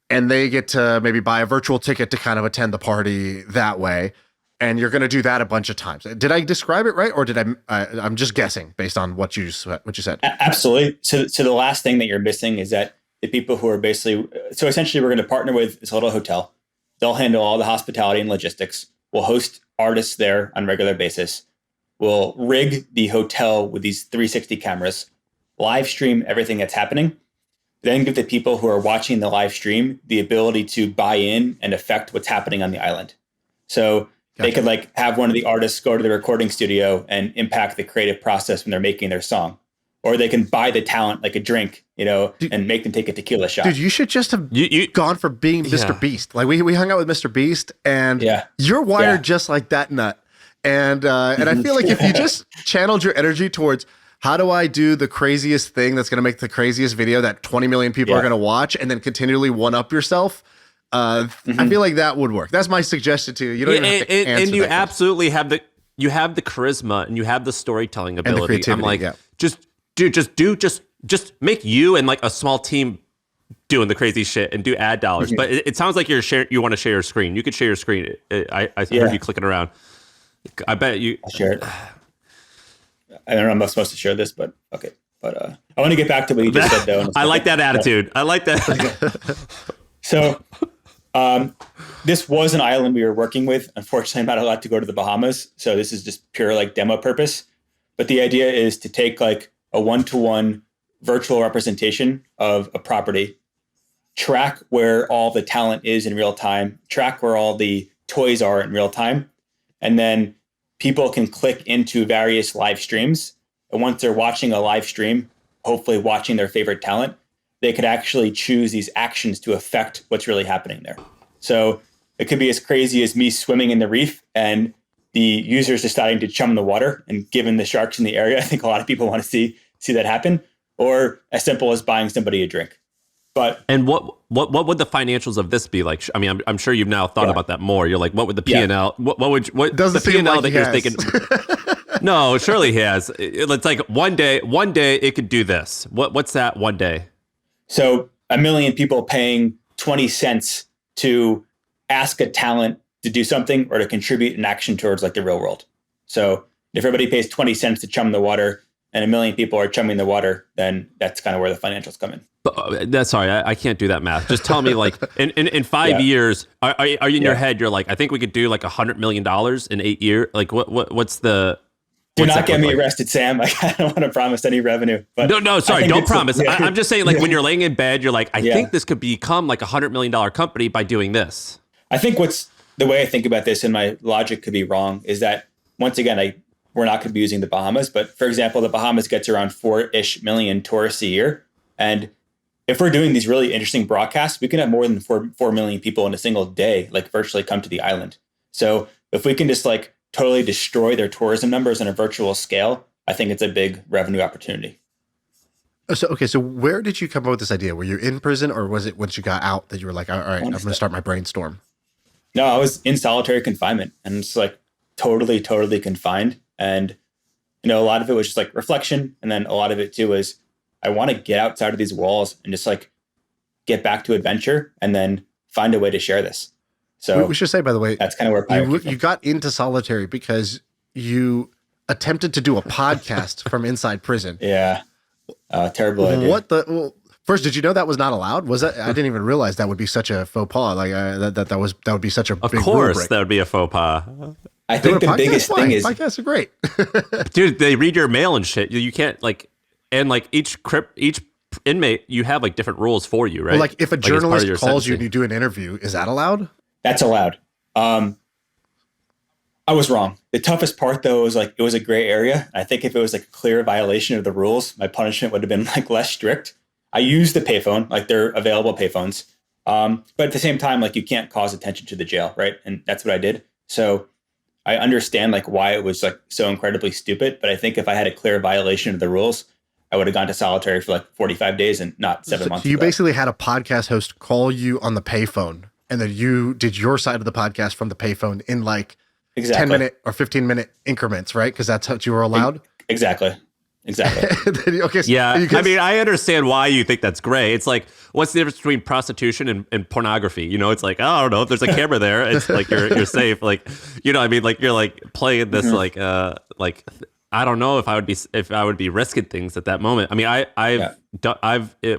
they get to maybe buy a virtual ticket to kind of attend the party that way. And you're going to do that a bunch of times. Did I describe it right, or did I'm just guessing based on what you said? Absolutely. So the last thing that you're missing is that the people who are essentially we're going to partner with this little hotel. They'll handle all the hospitality and logistics. We'll host artists there on a regular basis. We'll rig the hotel with these 360 cameras, live stream everything that's happening, then give the people who are watching the live stream the ability to buy in and affect what's happening on the island. So they could like have one of the artists go to the recording studio and impact the creative process when they're making their song. or they can buy the talent like a drink, and make them take a tequila shot. Dude, you should just have gone for being Mr. Beast. Like we hung out with Mr. Beast, and you're wired just like that nut. And I feel like if you just channeled your energy towards how do I do the craziest thing that's going to make the craziest video that 20 million people are going to watch, and then continually one up yourself, I feel like that would work. That's my suggestion to you. You don't even have to answer and you that absolutely have the charisma and you have the storytelling ability. And the creativity, I'm like, just make you and like a small team doing the crazy shit and do ad dollars. But it sounds like you want to share your screen. You could share your screen. I heard you clicking around. I bet you. I'll share it. I don't know. I'm not supposed to share this, but okay. But I want to get back to what you just said, though. I like that attitude. I like that. So this was an island we were working with. Unfortunately, I'm not allowed to go to the Bahamas. So this is just pure like demo purpose. But the idea is to take like a 1-to-1 virtual representation of a property, track where all the talent is in real time, track where all the toys are in real time, and then people can click into various live streams. And once they're watching a live stream, hopefully watching their favorite talent, they could actually choose these actions to affect what's really happening there. So it could be as crazy as me swimming in the reef and the users deciding to chum the water, and given the sharks in the area, I think a lot of people want to see that happen, or as simple as buying somebody a drink. And what would the financials of this be like? I mean, I'm sure you've now thought about that more. You're like, what would the P&L? What doesn't the P&L like that you're thinking? No, surely he has. It's like one day it could do this. What's that one day? So 1 million people paying 20 cents to ask a talent to do something or to contribute an action towards like the real world. So if everybody pays 20 cents to chum the water and 1 million people are chumming the water, then that's kind of where the financials come in. Sorry, I can't do that math. Just tell me, like, in 5 years, are you in your head? You're like, I think we could do like $100 million in 8 years. Like, what's the? Do not get me arrested, Sam. I don't want to promise any revenue. But no, sorry, don't promise. I'm just saying, like, when you're laying in bed, you're like, I think this could become like $100 million company by doing this. I think the way I think about this, and my logic could be wrong, is that once again, we're not going to be using the Bahamas, but for example, the Bahamas gets around 4-ish million tourists a year, and if we're doing these really interesting broadcasts, we can have more than 4 million people in a single day, like virtually come to the island. So if we can just like totally destroy their tourism numbers on a virtual scale, I think it's a big revenue opportunity. So where did you come up with this idea? Were you in prison, or was it once you got out that you were like, all right, I'm going to start my brainstorm? No, I was in solitary confinement, and it's like totally confined. And, a lot of it was just like reflection. And then a lot of it too is I want to get outside of these walls and just like get back to adventure and then find a way to share this. So we should say, by the way, that's kind of where you got into solitary because you attempted to do a podcast from inside prison. Yeah. Terrible idea. First, did you know that was not allowed? Was that? I didn't even realize that would be such a faux pas. Like that would be such a big rule break. Of course, that would be a faux pas. I think the biggest thing is podcasts are great. Dude, they read your mail and shit. You can't like, and like each inmate, you have like different rules for you, right? Well, like if a journalist calls sentencing. you and you do an interview, is that allowed? That's allowed. I was wrong. The toughest part though was like it was a gray area. I think if it was like a clear violation of the rules, my punishment would have been like less strict. I used the payphone, like they're available payphones. But at the same time, like you can't cause attention to the jail, right? And that's what I did. So I understand like why it was like so incredibly stupid. But I think if I had a clear violation of the rules, I would have gone to solitary for like 45 days and not 7 months. So you basically had a podcast host call you on the payphone, and then you did your side of the podcast from the payphone in like 10-minute or 15-minute increments, right? Because that's what you were allowed? Exactly. Okay. So yeah. I mean, I understand why you think that's gray. It's like, what's the difference between prostitution and pornography? It's like, oh, I don't know, if there's a camera there, it's like you're safe. Like, I mean, like you're like playing this like I don't know if I would be risking things at that moment. I mean,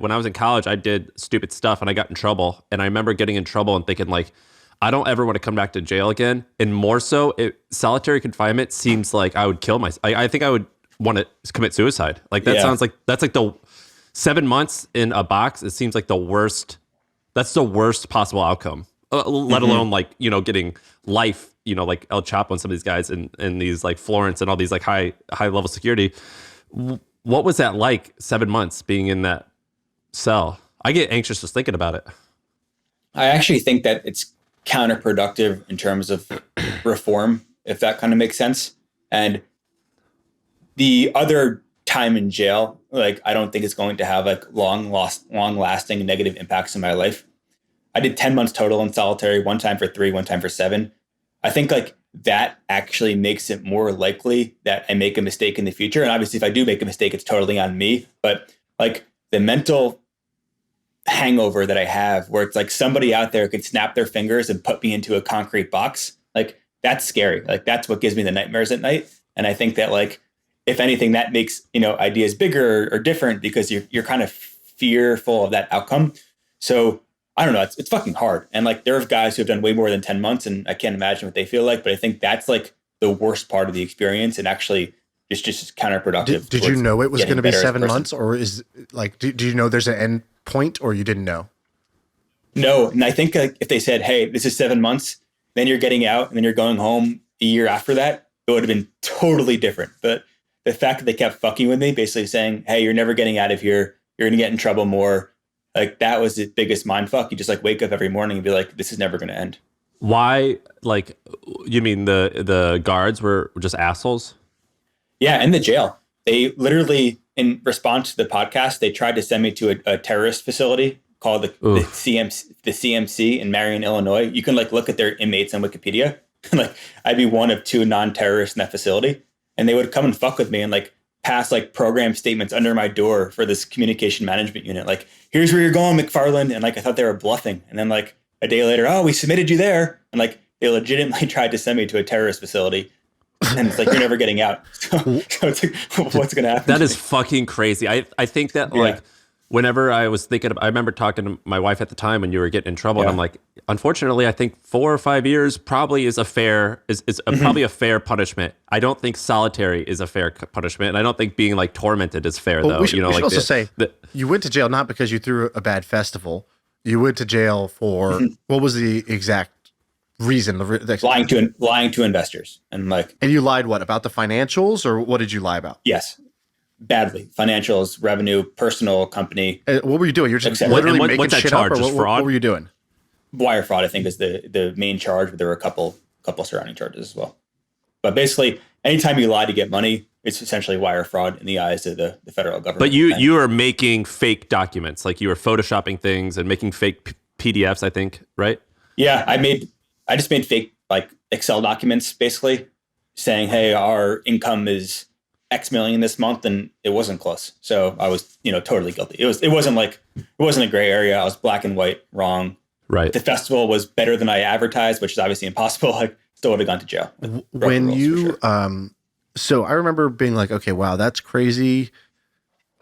when I was in college, I did stupid stuff and I got in trouble. And I remember getting in trouble and thinking like, I don't ever want to come back to jail again. And more so, solitary confinement seems like I would kill myself. I think I would want to commit suicide. Like that sounds like that's like the 7 months in a box. It seems like the worst. That's the worst possible outcome. Let alone like getting life. Like El Chapo and some of these guys in these like Florence and all these like high level security. What was that like, 7 months being in that cell? I get anxious just thinking about it. I actually think that it's counterproductive in terms of reform, if that kind of makes sense. And the other time in jail, like, I don't think it's going to have like long lasting negative impacts in my life. I did 10 months total in solitary, one time for 3, one time for 7. I think like that actually makes it more likely that I make a mistake in the future. And obviously if I do make a mistake, it's totally on me. But like the mental hangover that I have where it's like somebody out there could snap their fingers and put me into a concrete box, like that's scary. Like that's what gives me the nightmares at night. And I think that like, if anything, that makes, ideas bigger or different because you're kind of fearful of that outcome. So I don't know. It's fucking hard. And like, there are guys who have done way more than 10 months and I can't imagine what they feel like, but I think that's like the worst part of the experience and actually it's just counterproductive. Did you know it was going to be 7 months or is like, do you know there's an end point or you didn't know? No. And I think like, if they said, hey, this is 7 months, then you're getting out and then you're going home a year after that, it would have been totally different. But the fact that they kept fucking with me, basically saying, hey, you're never getting out of here. You're going to get in trouble more. Like that was the biggest mind fuck. You just like wake up every morning and be like, this is never going to end. Why? Like, you mean the guards were just assholes? Yeah. In the jail, they literally, in response to the podcast, they tried to send me to a terrorist facility called the CMC in Marion, Illinois. You can like look at their inmates on Wikipedia. Like I'd be one of 2 non-terrorists in that facility. And they would come and fuck with me and like pass like program statements under my door for this communication management unit. Like, here's where you're going, McFarland. And like, I thought they were bluffing. And then like a day later, oh, we submitted you there. And like, they legitimately tried to send me to a terrorist facility. And it's like, you're never getting out. So it's like, what's going to happen? That is fucking crazy. I think that like, whenever I was thinking, I remember talking to my wife at the time when you were getting in trouble, and I'm like, unfortunately, I think 4 or 5 years probably is probably a fair punishment. I don't think solitary is a fair punishment, and I don't think being like tormented is fair though. We should also say you went to jail not because you threw a bad festival. You went to jail for what was the exact reason? Lying to investors and like. And you lied what about the financials, or what did you lie about? Yes. Badly. Financials, revenue, personal, company. What were you doing? You're just literally making shit up, or what were you doing? Wire fraud, I think, is the main charge, but there were a couple surrounding charges as well. But basically, anytime you lie to get money, it's essentially wire fraud in the eyes of the federal government. But you are making fake documents, like you were photoshopping things and making fake PDFs, I think, right? Yeah, I just made fake like Excel documents, basically saying, hey, our income is X million this month, and it wasn't close. So I was, totally guilty. It wasn't a gray area. I was black and white, wrong. Right. The festival was better than I advertised, which is obviously impossible. I still would have gone to jail. When you, so I remember being like, okay, wow, that's crazy.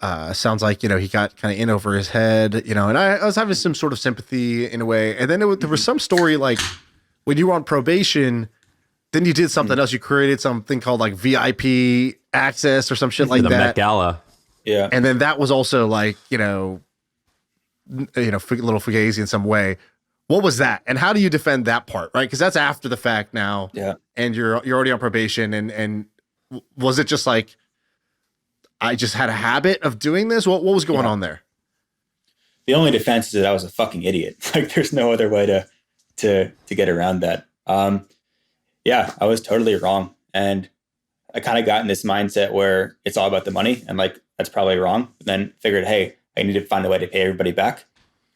Sounds like, he got kind of in over his head, and I was having some sort of sympathy in a way. And then there was some story like when you were on probation, then you did something else. You created something called like VIP access or some shit like the that. Met Gala. Yeah. And then that was also like, a little fugazi in some way. What was that? And how do you defend that part? Right. Cause that's after the fact now. Yeah. And you're already on probation. And was it just like, I just had a habit of doing this? What was going on there? The only defense is that I was a fucking idiot. Like there's no other way to get around that. Yeah, I was totally wrong. And I kind of got in this mindset where it's all about the money. And like, that's probably wrong. But then figured, hey, I need to find a way to pay everybody back.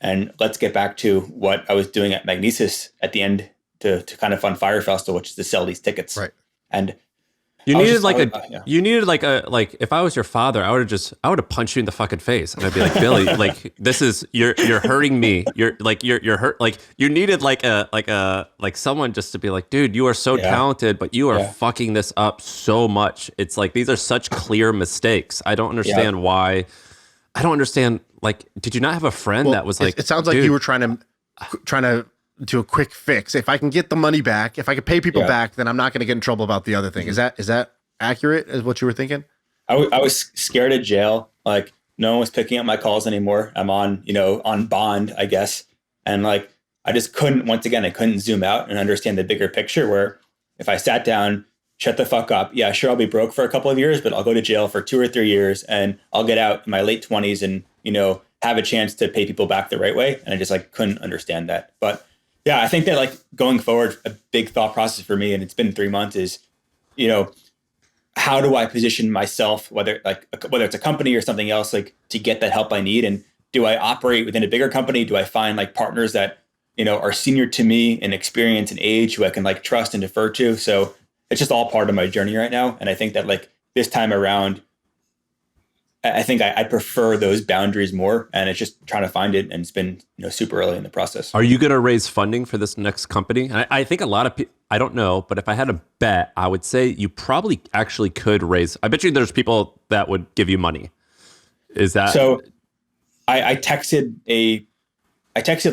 And let's get back to what I was doing at Magnises at the end to kind of fund Fyre Festival, which is to sell these tickets. Right. And you needed if I was your father, I would have punched you in the fucking face. And I'd be like, Billy, like, this is, you're hurting me. You're hurt. Like you needed like someone just to be like, dude, you are so talented, but you are fucking this up so much. It's like, these are such clear mistakes. I don't understand why. I don't understand. Like, did you not have a friend that was like, it sounds like you were trying to do a quick fix. If I can get the money back, if I can pay people back, then I'm not going to get in trouble about the other thing. Is that accurate? Is what you were thinking? I was scared of jail. Like no one was picking up my calls anymore. I'm on, on bond, I guess. And like, I just couldn't zoom out and understand the bigger picture where if I sat down shut the fuck up. Yeah, sure, I'll be broke for a couple of years, but I'll go to jail for 2 or 3 years and I'll get out in my late 20s and, have a chance to pay people back the right way. And I just like couldn't understand that. But yeah, I think that like going forward, a big thought process for me, and it's been 3 months, is, how do I position myself, whether it's a company or something else, like to get that help I need? And do I operate within a bigger company? Do I find like partners that, are senior to me in experience and age who I can like trust and defer to? So it's just all part of my journey right now. And I think that like this time around, I think I prefer those boundaries more, and it's just trying to find it. And it's been, super early in the process. Are you going to raise funding for this next company? I think a lot of people, I don't know, but if I had a bet, I would say you probably actually could raise. I bet you there's people that would give you money. Is that so? I texted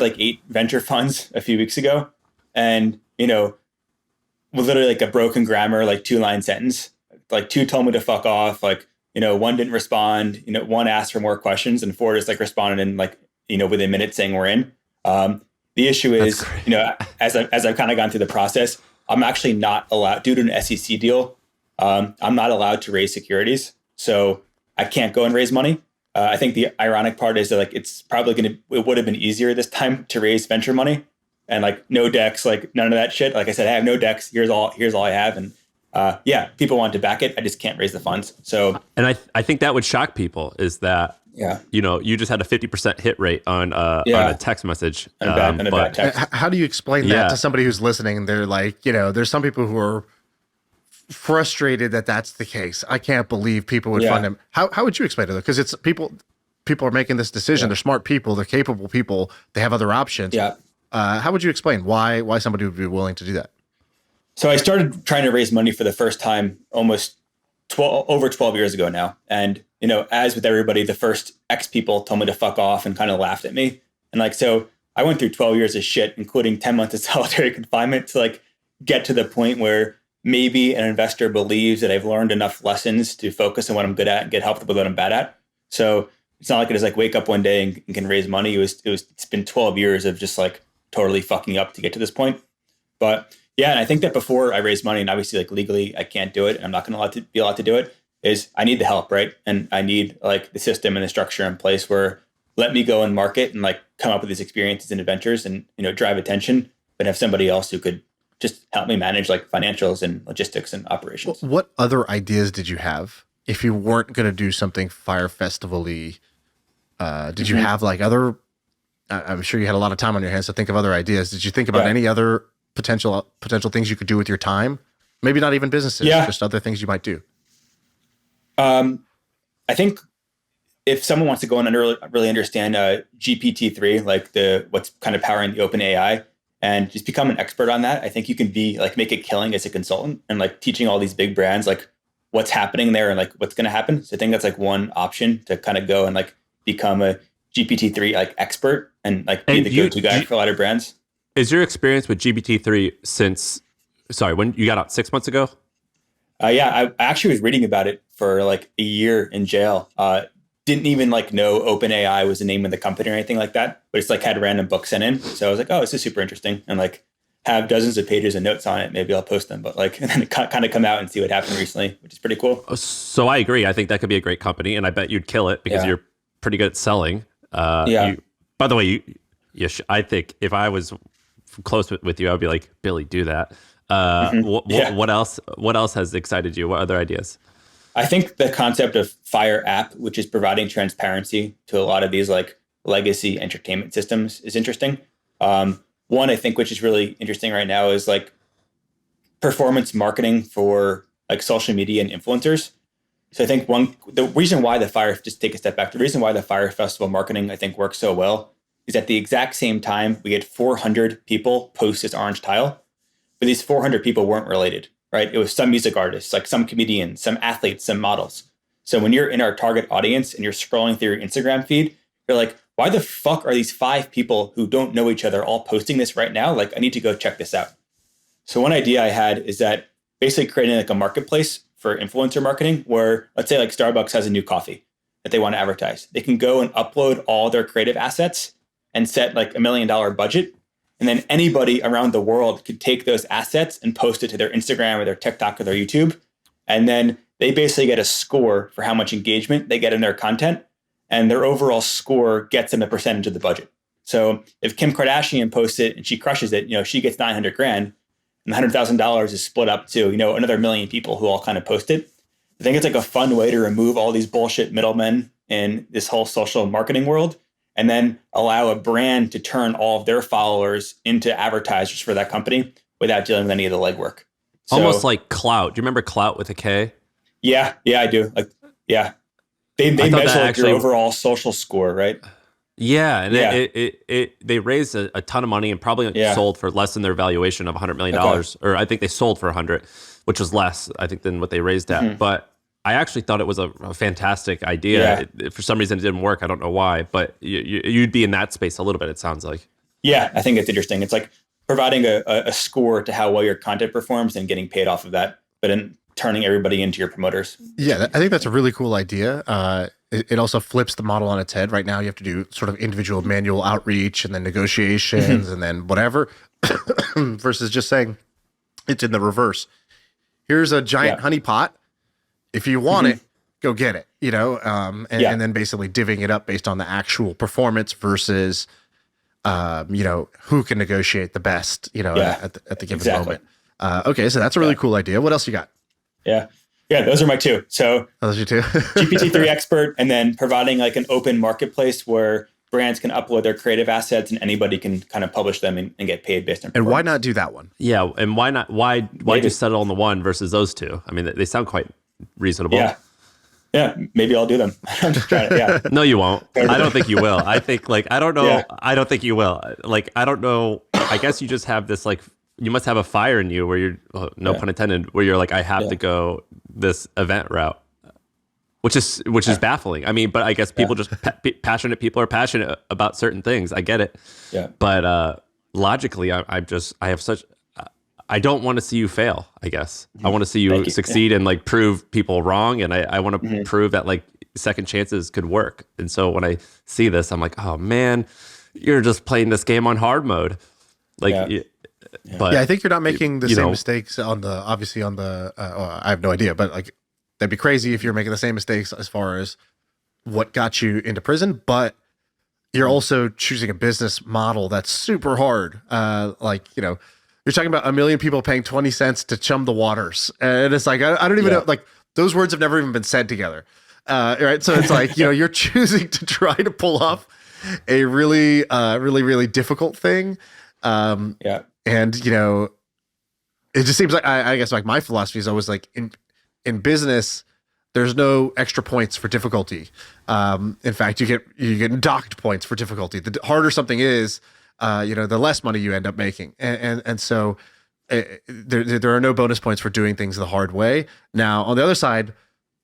like 8 venture funds a few weeks ago, and with literally like a broken grammar, like 2-line sentence. Like 2 told me to fuck off. Like 1 didn't respond. 1 asked for more questions, and 4 just like responded in like within minutes saying we're in. The issue is as I've kind of gone through the process, I'm actually not allowed, due to an SEC deal. I'm not allowed to raise securities, so I can't go and raise money. I think the ironic part is that like it would have been easier this time to raise venture money, and like no decks, like none of that shit. Like I said, I have no decks. Here's all I have, and people want to back it. I just can't raise the funds. So, and I think that would shock people is that you just had a 50% hit rate on a text message. And a bad text. How do you explain that to somebody who's listening? They're like, there's some people who are frustrated that that's the case. I can't believe people would fund him. How would you explain it? Because it's people are making this decision. They're smart people. They're capable people. They have other options. Yeah. How would you explain why somebody would be willing to do that? So I started trying to raise money for the first time almost over 12 years ago now. And, as with everybody, the first X people told me to fuck off and kind of laughed at me. And like, so I went through 12 years of shit, including 10 months of solitary confinement, to like get to the point where maybe an investor believes that I've learned enough lessons to focus on what I'm good at and get help with what I'm bad at. So it's not like I just like wake up one day and can raise money. It's been 12 years of just like totally fucking up to get to this point. But yeah, and I think that before I raise money, and obviously like legally I can't do it, and I'm not going to be allowed to do it, is I need the help, right? And I need like the system and the structure in place where let me go and market and like come up with these experiences and adventures and drive attention, but have somebody else who could just help me manage like financials and logistics and operations. What other ideas did you have if you weren't going to do something Fyre Festival-y? Did you have like other? I'm sure you had a lot of time on your hands to think of other ideas. Did you think about any other potential things you could do with your time? Maybe not even businesses, just other things you might do. I think if someone wants to go and really understand GPT-3, like what's kind of powering the open AI, and just become an expert on that, I think you can be like make a killing as a consultant and like teaching all these big brands like what's happening there and like what's going to happen. So I think that's like one option to kind of go and like become a GPT-3 like expert and like be the go-to guy for a lot of brands. Is your experience with GPT-3 when you got out 6 months ago? I actually was reading about it for like a year in jail. Didn't even like know OpenAI was the name of the company or anything like that, but it's like had random books sent in. So I was like, oh, this is super interesting. And like have dozens of pages of notes on it. Maybe I'll post them, but like, and then kind of come out and see what happened recently, which is pretty cool. So I agree. I think that could be a great company, and I bet you'd kill it because you're pretty good at selling. By the way, I think if I was close with you, I'd be like, Billy, do that. What else has excited you? What other ideas? I think the concept of Fyre app, which is providing transparency to a lot of these like legacy entertainment systems, is interesting. One, I think, which is really interesting right now is like performance marketing for like social media and influencers. So I think the reason why just take a step back, the reason why the Fyre Festival marketing, I think, works so well is at the exact same time, we had 400 people post this orange tile, but these 400 people weren't related. Right? It was some music artists, like some comedians, some athletes, some models. So when you're in our target audience and you're scrolling through your Instagram feed, you're like, why the fuck are these 5 people who don't know each other all posting this right now? Like, I need to go check this out. So one idea I had is that basically creating like a marketplace for influencer marketing where, let's say like Starbucks has a new coffee that they want to advertise. They can go and upload all their creative assets and set like $1 million budget And then anybody around the world could take those assets and post it to their Instagram or their TikTok or their YouTube. And then they basically get a score for how much engagement they get in their content. And their overall score gets them a percentage of the budget. So if Kim Kardashian posts it and she crushes it, she gets $900,000 and $100,000 is split up to, another million people who all kind of post it. I think it's like a fun way to remove all these bullshit middlemen in this whole social marketing world, and then allow a brand to turn all of their followers into advertisers for that company without dealing with any of the legwork. So, almost like Clout. Do you remember Clout with a K? Yeah, I do. They measure your overall social score, right? Yeah, and they raised a ton of money and probably sold for less than their valuation of $100 million. Or I think they sold for 100, which was less, I think, than what they raised at. But I actually thought it was a fantastic idea. For some reason, it didn't work. I don't know why, but you'd be in that space a little bit, it sounds like. Yeah, I think it's interesting. It's like providing a score to how well your content performs and getting paid off of that, but in turning everybody into your promoters. Yeah, I think that's a really cool idea. It also flips the model on its head. Right now, you have to do sort of individual manual outreach and then negotiations and then whatever, versus just saying it's in the reverse. Here's a giant honey pot. If you want it, go get it, and then basically divvying it up based on the actual performance versus, who can negotiate the best, at the given moment. Okay, so that's a really cool idea. What else you got? Yeah, those are my two. So those are your two. GPT-3 expert, and then providing like an open marketplace where brands can upload their creative assets and anybody can kind of publish them and get paid based on performance. And why not do that one? Yeah, and why not? Why just settle on the one versus those two? I mean, they sound quite reasonable. Yeah, maybe I'll do them. I'm just trying to, yeah. No, you won't. I don't think you will. I think I don't know. I don't think you will. I don't know. I guess you just have this you must have a fire in you where you're, no pun intended, where you're like, I have to go this event route, which is baffling. I mean, but I guess people just passionate people are passionate about certain things. I get it. Yeah. But logically, I don't want to see you fail, I guess. I want to see you succeed and prove people wrong. And I want to prove that second chances could work. And so when I see this, I'm like, oh man, you're just playing this game on hard mode. But I think you're not making the same mistakes obviously on the I have no idea, but that'd be crazy if you're making the same mistakes as far as what got you into prison, but you're also choosing a business model that's super hard. You're talking about 1 million people paying 20 cents to chum the waters. And it's I don't even know, those words have never even been said together. Right. So it's you're choosing to try to pull off a really, really difficult thing. And, it just seems like, I guess my philosophy is always in business, there's no extra points for difficulty. In fact, you get docked points for difficulty. The harder something is, the less money you end up making. And so there are no bonus points for doing things the hard way. Now, on the other side,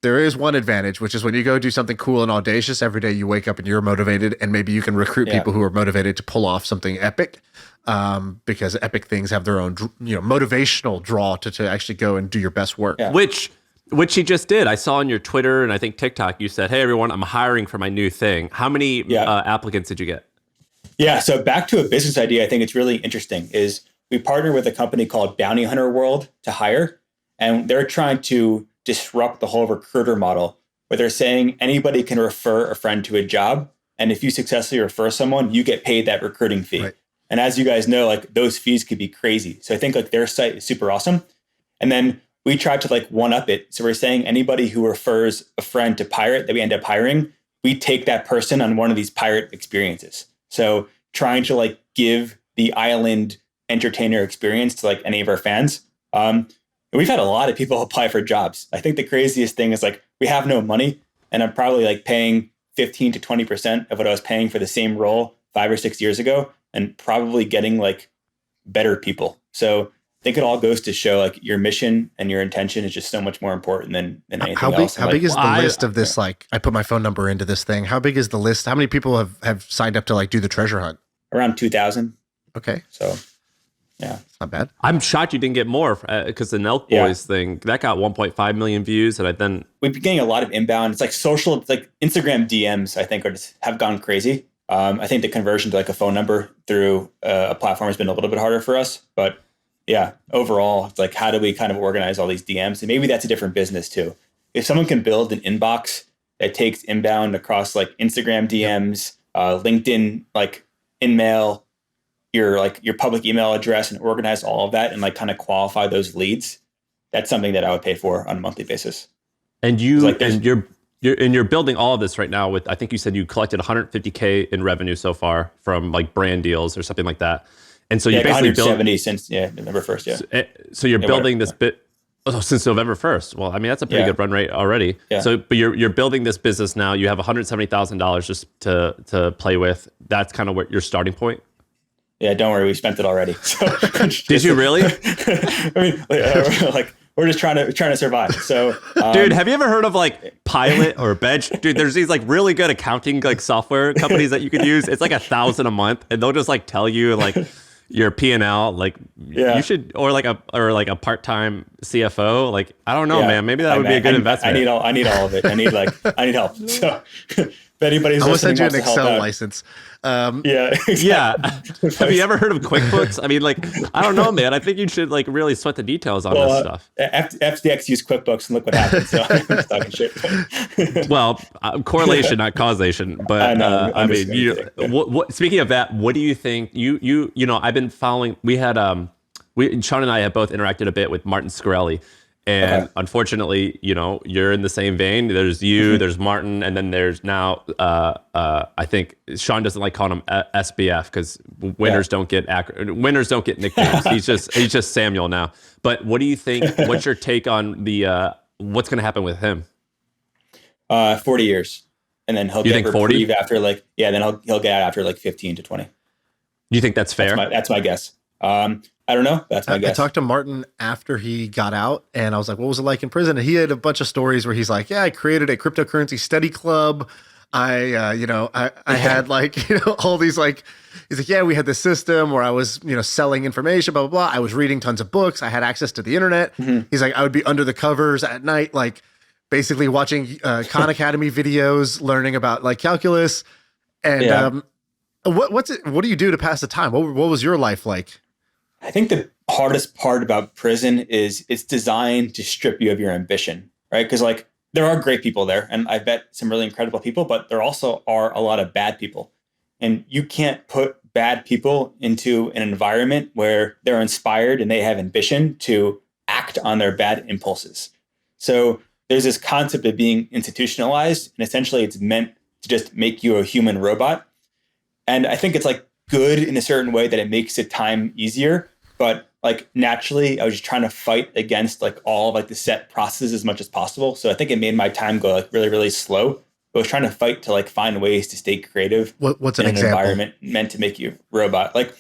there is one advantage, which is when you go do something cool and audacious, every day you wake up and you're motivated, and maybe you can recruit people who are motivated to pull off something epic, because epic things have their own, motivational draw to actually go and do your best work. Yeah. Which he just did. I saw on your Twitter and I think TikTok, you said, hey, everyone, I'm hiring for my new thing. How many applicants did you get? Yeah. So back to a business idea, I think it's really interesting is we partnered with a company called Bounty Hunter World to hire, and they're trying to disrupt the whole recruiter model where they're saying anybody can refer a friend to a job. And if you successfully refer someone, you get paid that recruiting fee. Right. And as you guys know, those fees could be crazy. So I think their site is super awesome. And then we tried to one up it. So we're saying anybody who refers a friend to PYRT that we end up hiring, we take that person on one of these PYRT experiences. So trying to give the island entertainer experience to any of our fans. We've had a lot of people apply for jobs. I think the craziest thing is we have no money, and I'm probably paying 15 to 20% of what I was paying for the same role 5 or 6 years ago, and probably getting better people. So I think it all goes to show your mission and your intention is just so much more important than anything else. How big is the list of this? I put my phone number into this thing. How big is the list? How many people have signed up to do the treasure hunt? Around 2,000. Okay. So yeah, it's not bad. I'm shocked you didn't get more because the Nelk Boys thing that got 1.5 million views, and then we've been getting a lot of inbound. It's social. It's Instagram DMs. I think have gone crazy. I think the conversion to like a phone number through a platform has been a little bit harder for us, but yeah, overall, it's like, how do we kind of organize all these DMs? And maybe that's a different business too. If someone can build an inbox that takes inbound across like Instagram DMs, LinkedIn, like InMail, your public email address, and organize all of that and like kind of qualify those leads, that's something that I would pay for on a monthly basis. And you're building all of this right now with, I think you said you collected 150K in revenue so far from like brand deals or something like that. And so you basically 170 since November 1st. Yeah. So you're building this bit since November 1st. Well, I mean, that's a pretty good run rate already. Yeah. So, but you're building this business now. You have $170,000 just to play with. That's kind of what your starting point. Yeah, don't worry, we spent it already. So, did you really? I mean, like we're just trying to survive. So, dude, have you ever heard of like Pilot or Bench? Dude, there's these like really good accounting like software companies that you could use. It's like $1,000 a month, and they'll just like tell you like your P&L. Like you should, or like a part-time CFO. Like I don't know, man. Maybe that would be a good investment. I need all of it. I need help. So if anybody's I'm gonna listening, send you an wants to help Excel out, license. Exactly. Yeah. Have you ever heard of QuickBooks? I mean, like, I don't know, man. I think you should like really sweat the details on this stuff. FTX used QuickBooks and look what happened. So I'm just talking shit. Well, correlation, not causation. But I know. I mean, speaking of that, what do you think? You know, I've been following. We had Shaan and I have both interacted a bit with Martin Scarelli. And unfortunately, you know, you're in the same vein. There's you, there's Martin, and then there's now, I think Shaan doesn't like calling him SBF because winners don't get nicknames. He's just Samuel now. But what do you think? What's your take on the what's going to happen with him? 40 years, and then he'll get reprieve after like then he'll get out after like 15 to 20. Do you think that's fair? That's my guess. I don't know. That's my guess. I talked to Martin after he got out, and I was like, what was it like in prison? And he had a bunch of stories where he's like, yeah, I created a cryptocurrency study club. I had like, all these like, he's like, yeah, we had this system where I was, selling information, blah, blah, blah. I was reading tons of books. I had access to the internet. Mm-hmm. He's like, I would be under the covers at night, like basically watching Khan Academy videos, learning about like calculus. And what do you do to pass the time? What was your life like? I think the hardest part about prison is it's designed to strip you of your ambition, right? Because like there are great people there, and I bet some really incredible people, but there also are a lot of bad people. And you can't put bad people into an environment where they're inspired and they have ambition to act on their bad impulses. So there's this concept of being institutionalized, and essentially it's meant to just make you a human robot. And I think it's like good in a certain way that it makes the time easier, but like naturally I was just trying to fight against like all of like the set processes as much as possible. So I think it made my time go like really, really slow. But I was trying to fight to like find ways to stay creative. What's an in example? Environment meant to make you a robot. Like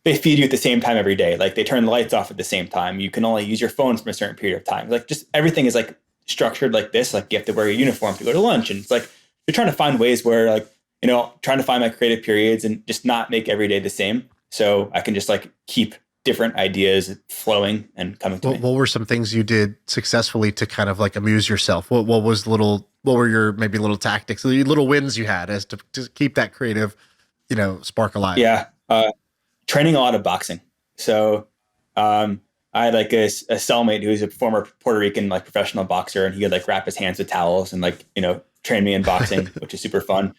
they feed you at the same time every day. Like they turn the lights off at the same time. You can only use your phones for a certain period of time. Like just everything is like structured like this. Like you have to wear a uniform to go to lunch. And it's like, you're trying to find ways where like, trying to find my creative periods and just not make every day the same. So I can just like keep different ideas flowing and coming to me. What were some things you did successfully to kind of like amuse yourself? What were your maybe little tactics, the little wins you had as to keep that creative, spark alive? Yeah. Training a lot of boxing. So I had like a cellmate who was a former Puerto Rican like professional boxer, and he would like wrap his hands with towels and like, train me in boxing, which is super fun.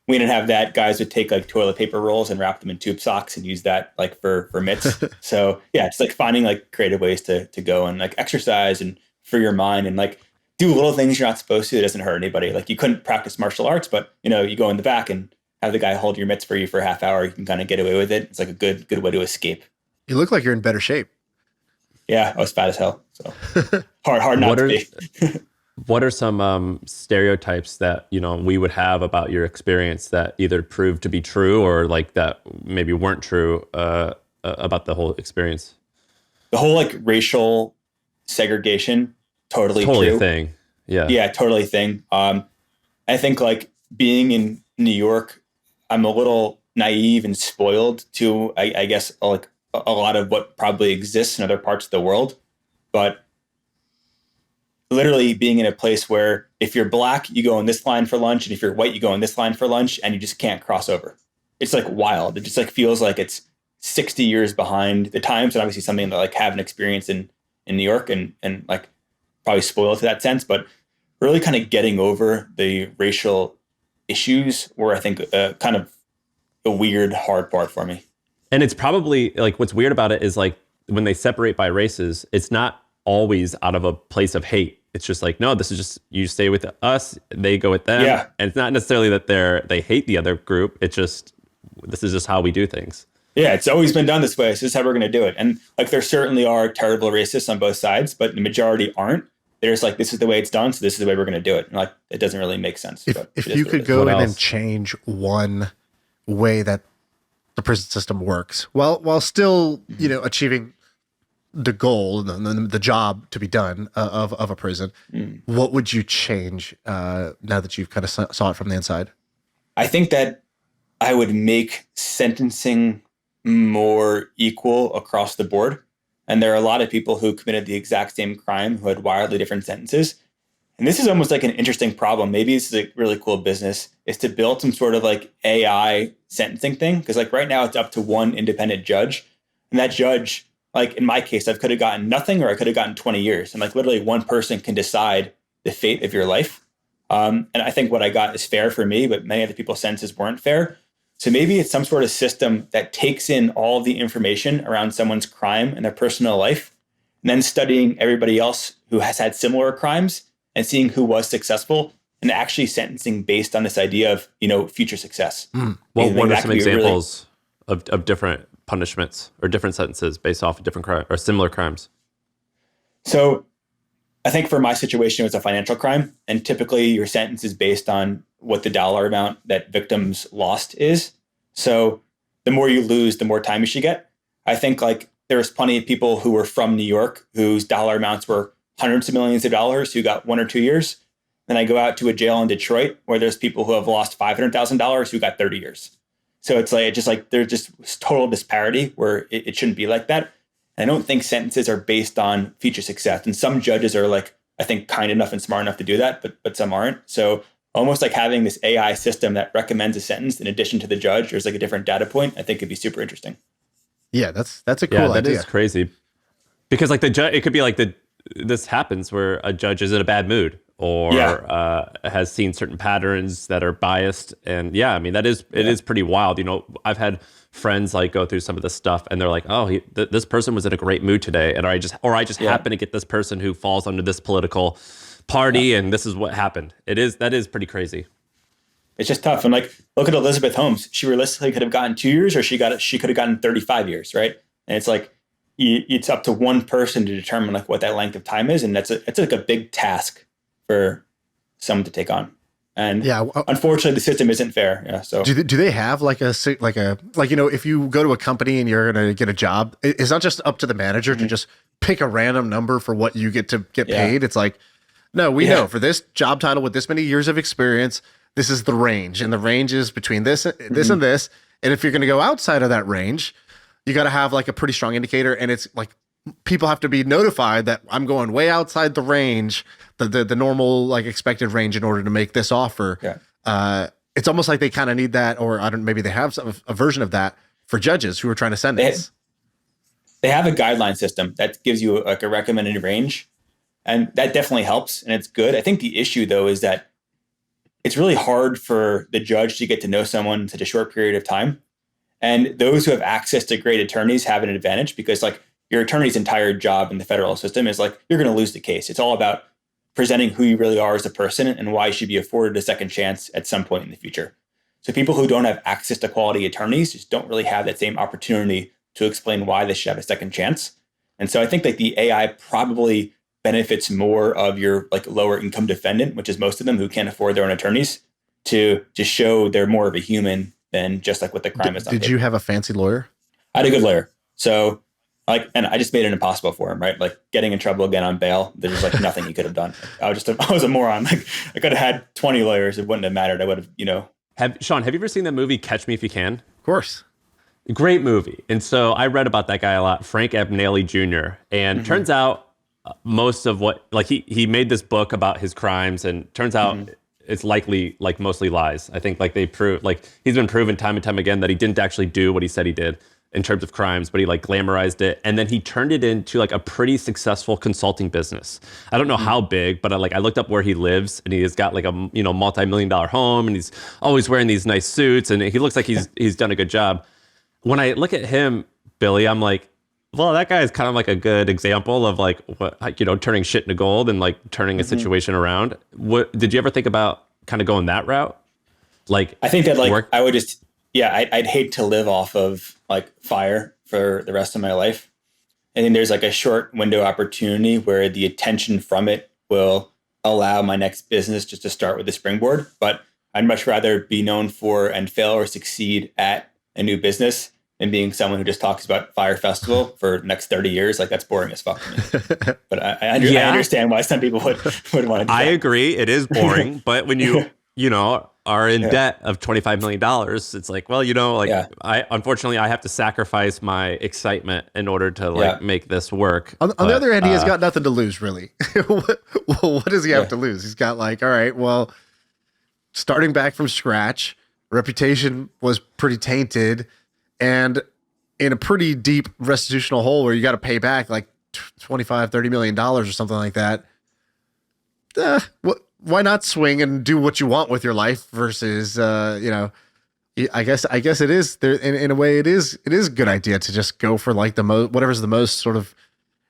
We didn't have that. Guys would take like toilet paper rolls and wrap them in tube socks and use that like for mitts. So yeah, it's like finding like creative ways to go and like exercise and free your mind and like do little things you're not supposed to. It doesn't hurt anybody. Like you couldn't practice martial arts, but you go in the back and have the guy hold your mitts for you for a half hour. You can kind of get away with it. It's like a good way to escape. You look like you're in better shape. Yeah, I was fat as hell. So hard not to be. What are some stereotypes that we would have about your experience that either proved to be true or like that maybe weren't true about the whole experience? The whole like racial segregation, totally true. Thing. Yeah, totally thing. I think like being in New York, I'm a little naive and spoiled to I guess like a lot of what probably exists in other parts of the world, but literally being in a place where if you're black, you go in this line for lunch, and if you're white, you go in this line for lunch, and you just can't cross over. It's like wild. It just like feels like it's 60 years behind the times, and obviously something that like haven't experienced in New York and like probably spoiled to that sense, but really kind of getting over the racial issues were, I think, kind of a weird, hard part for me. And it's probably like what's weird about it is like when they separate by races, it's not always out of a place of hate. It's just like, no, this is just, you stay with us, they go with them. Yeah. And it's not necessarily that they hate the other group. It's just, this is just how we do things. Yeah, it's always been done this way. So this is how we're going to do it. And like, there certainly are terrible racists on both sides, but the majority aren't. They're just like, this is the way it's done, so this is the way we're going to do it. And like, it doesn't really make sense. If you could go in and change one way that the prison system works, while still, achieving the goal, the job to be done of a prison, what would you change now that you've kind of saw it from the inside? I think that I would make sentencing more equal across the board. And there are a lot of people who committed the exact same crime who had wildly different sentences. And this is almost like an interesting problem. Maybe this is a really cool business, is to build some sort of like AI sentencing thing. Because like right now it's up to one independent judge. And that judge, like in my case, I could have gotten nothing or I could have gotten 20 years. And like literally one person can decide the fate of your life. And I think what I got is fair for me, but many other people's sentences weren't fair. So maybe it's some sort of system that takes in all the information around someone's crime and their personal life, and then studying everybody else who has had similar crimes and seeing who was successful and actually sentencing based on this idea of, future success. Well, what are some examples of different punishments or different sentences based off of different crime or similar crimes? So I think for my situation, it was a financial crime. And typically your sentence is based on what the dollar amount that victims lost is. So the more you lose, the more time you should get. I think like there's plenty of people who were from New York whose dollar amounts were hundreds of millions of dollars who got 1 or 2 years. Then I go out to a jail in Detroit where there's people who have lost $500,000 who got 30 years. So it's like, there's just total disparity where it shouldn't be like that. And I don't think sentences are based on future success. And some judges are like, I think, kind enough and smart enough to do that, but some aren't. So almost like having this AI system that recommends a sentence in addition to the judge, there's like a different data point, I think could be super interesting. Yeah, that's a cool idea. That is crazy. Because like the judge, it could be like this happens where a judge is in a bad mood or has seen certain patterns that are biased. And yeah, I mean, it is pretty wild. I've had friends like go through some of this stuff and they're like, oh, this person was in a great mood today. And I just happen to get this person who falls under this political party and this is what happened. That is pretty crazy. It's just tough. And like, look at Elizabeth Holmes. She realistically could have gotten 2 years or she could have gotten 35 years, right? And it's like, it's up to one person to determine like what that length of time is. And it's like a big task for someone to take on. And unfortunately the system isn't fair. Yeah. So do they have like if you go to a company and you're going to get a job, it's not just up to the manager to just pick a random number for what you get to get paid. It's like, no, we know for this job title with this many years of experience, this is the range, and the range is between this and this. And if you're going to go outside of that range, you got to have like a pretty strong indicator. And it's like people have to be notified that I'm going way outside the range, the normal like expected range in order to make this offer. Yeah. It's almost like they kind of need that, or maybe they have a version of that for judges who are trying to sentence. They have a guideline system that gives you like a recommended range. And that definitely helps, and it's good. I think the issue, though, is that it's really hard for the judge to get to know someone in such a short period of time. And those who have access to great attorneys have an advantage because, like, your attorney's entire job in the federal system is like, you're going to lose the case. It's all about presenting who you really are as a person and why you should be afforded a second chance at some point in the future. So people who don't have access to quality attorneys just don't really have that same opportunity to explain why they should have a second chance. And so I think that the AI probably benefits more of your like lower income defendant, which is most of them who can't afford their own attorneys, to show they're more of a human than just like what the crime is. Did you have a fancy lawyer? I had a good lawyer. So like, and I just made it impossible for him, right? Like getting in trouble again on bail. There's like nothing he could have done. I was a moron. Like I could have had 20 lawyers. It wouldn't have mattered. I would have, Shaan, have you ever seen the movie Catch Me If You Can? Of course. Great movie. And so I read about that guy a lot, Frank Abagnale Jr. And turns out most of what, like he made this book about his crimes, and turns out it's likely like mostly lies. I think like they prove, like he's been proven time and time again that he didn't actually do what he said he did in terms of crimes, but he like glamorized it, and then he turned it into like a pretty successful consulting business. I don't know how big, but I looked up where he lives, and he has got like a multi-million-dollar home, and he's always wearing these nice suits, and he looks like he's done a good job. When I look at him, Billy, I'm like, well, that guy is kind of like a good example of like what, turning shit into gold and like turning a situation around. What did you ever think about kind of going that route? Like, I think that like I would just, I'd hate to live off of like Fyre for the rest of my life. I think there's like a short window opportunity where the attention from it will allow my next business just to start with a springboard. But I'd much rather be known for and fail or succeed at a new business than being someone who just talks about Fyre Festival for the next 30 years. Like, that's boring as fuck to me. But I understand why some people would want to do that. I agree. It is boring. But when you are in debt of $25 million, it's like, well, unfortunately I have to sacrifice my excitement in order to make this work. On the other hand, he has got nothing to lose, really. What does he have to lose? He's got like, all right, well, starting back from scratch, reputation was pretty tainted, and in a pretty deep restitutional hole where you got to pay back like $25-30 million or something like that. Why not swing and do what you want with your life versus, I guess it is there in a way. It is a good idea to just go for like whatever's the most sort of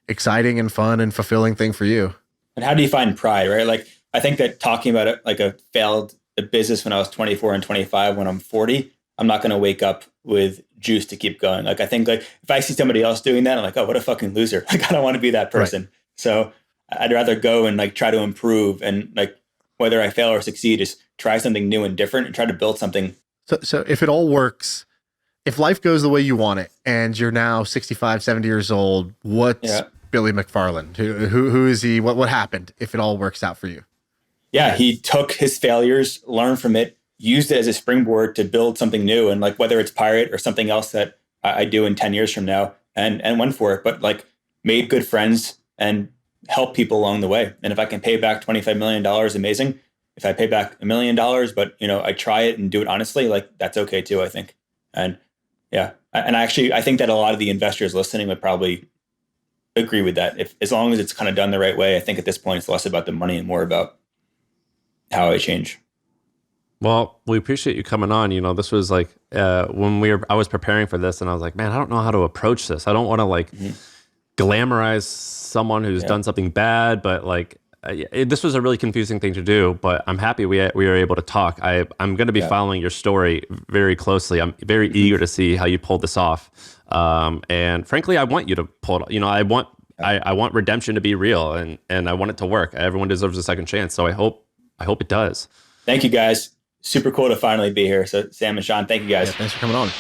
exciting and fun and fulfilling thing for you. And how do you find pride, right? Like, I think that talking about it, like a failed business when I was 24 and 25, when I'm 40, I'm not going to wake up with juice to keep going. Like, I think like if I see somebody else doing that, I'm like, oh, what a fucking loser. Like, I don't want to be that person. Right. So I'd rather go and like try to improve, and like whether I fail or succeed, is try something new and different and try to build something. So if it all works, if life goes the way you want it, and you're now 65, 70 years old, what's Billy McFarland? Who is he? What happened if it all works out for you? Yeah, he took his failures, learned from it, used it as a springboard to build something new. And like, whether it's PYRT or something else that I do in 10 years from now, and went for it, but like made good friends and help people along the way. And if I can pay back $25 million, amazing. If I pay back $1 million, but I try it and do it honestly, like that's okay too, I think. And I think that a lot of the investors listening would probably agree with that. If, as long as it's kind of done the right way, I think at this point it's less about the money and more about how I change. Well, we appreciate you coming on. This was like when I was preparing for this, and I was like, man, I don't know how to approach this. I don't want to like glamorize someone who's done something bad, but like this was a really confusing thing to do. But I'm happy we were able to talk. I'm going to be following your story very closely. I'm very eager to see how you pulled this off. And frankly, I want you to pull it. I want redemption to be real, and I want it to work. Everyone deserves a second chance. So I hope it does. Thank you, guys. Super cool to finally be here. So Sam and Shaan, thank you guys. Yeah, thanks for coming on.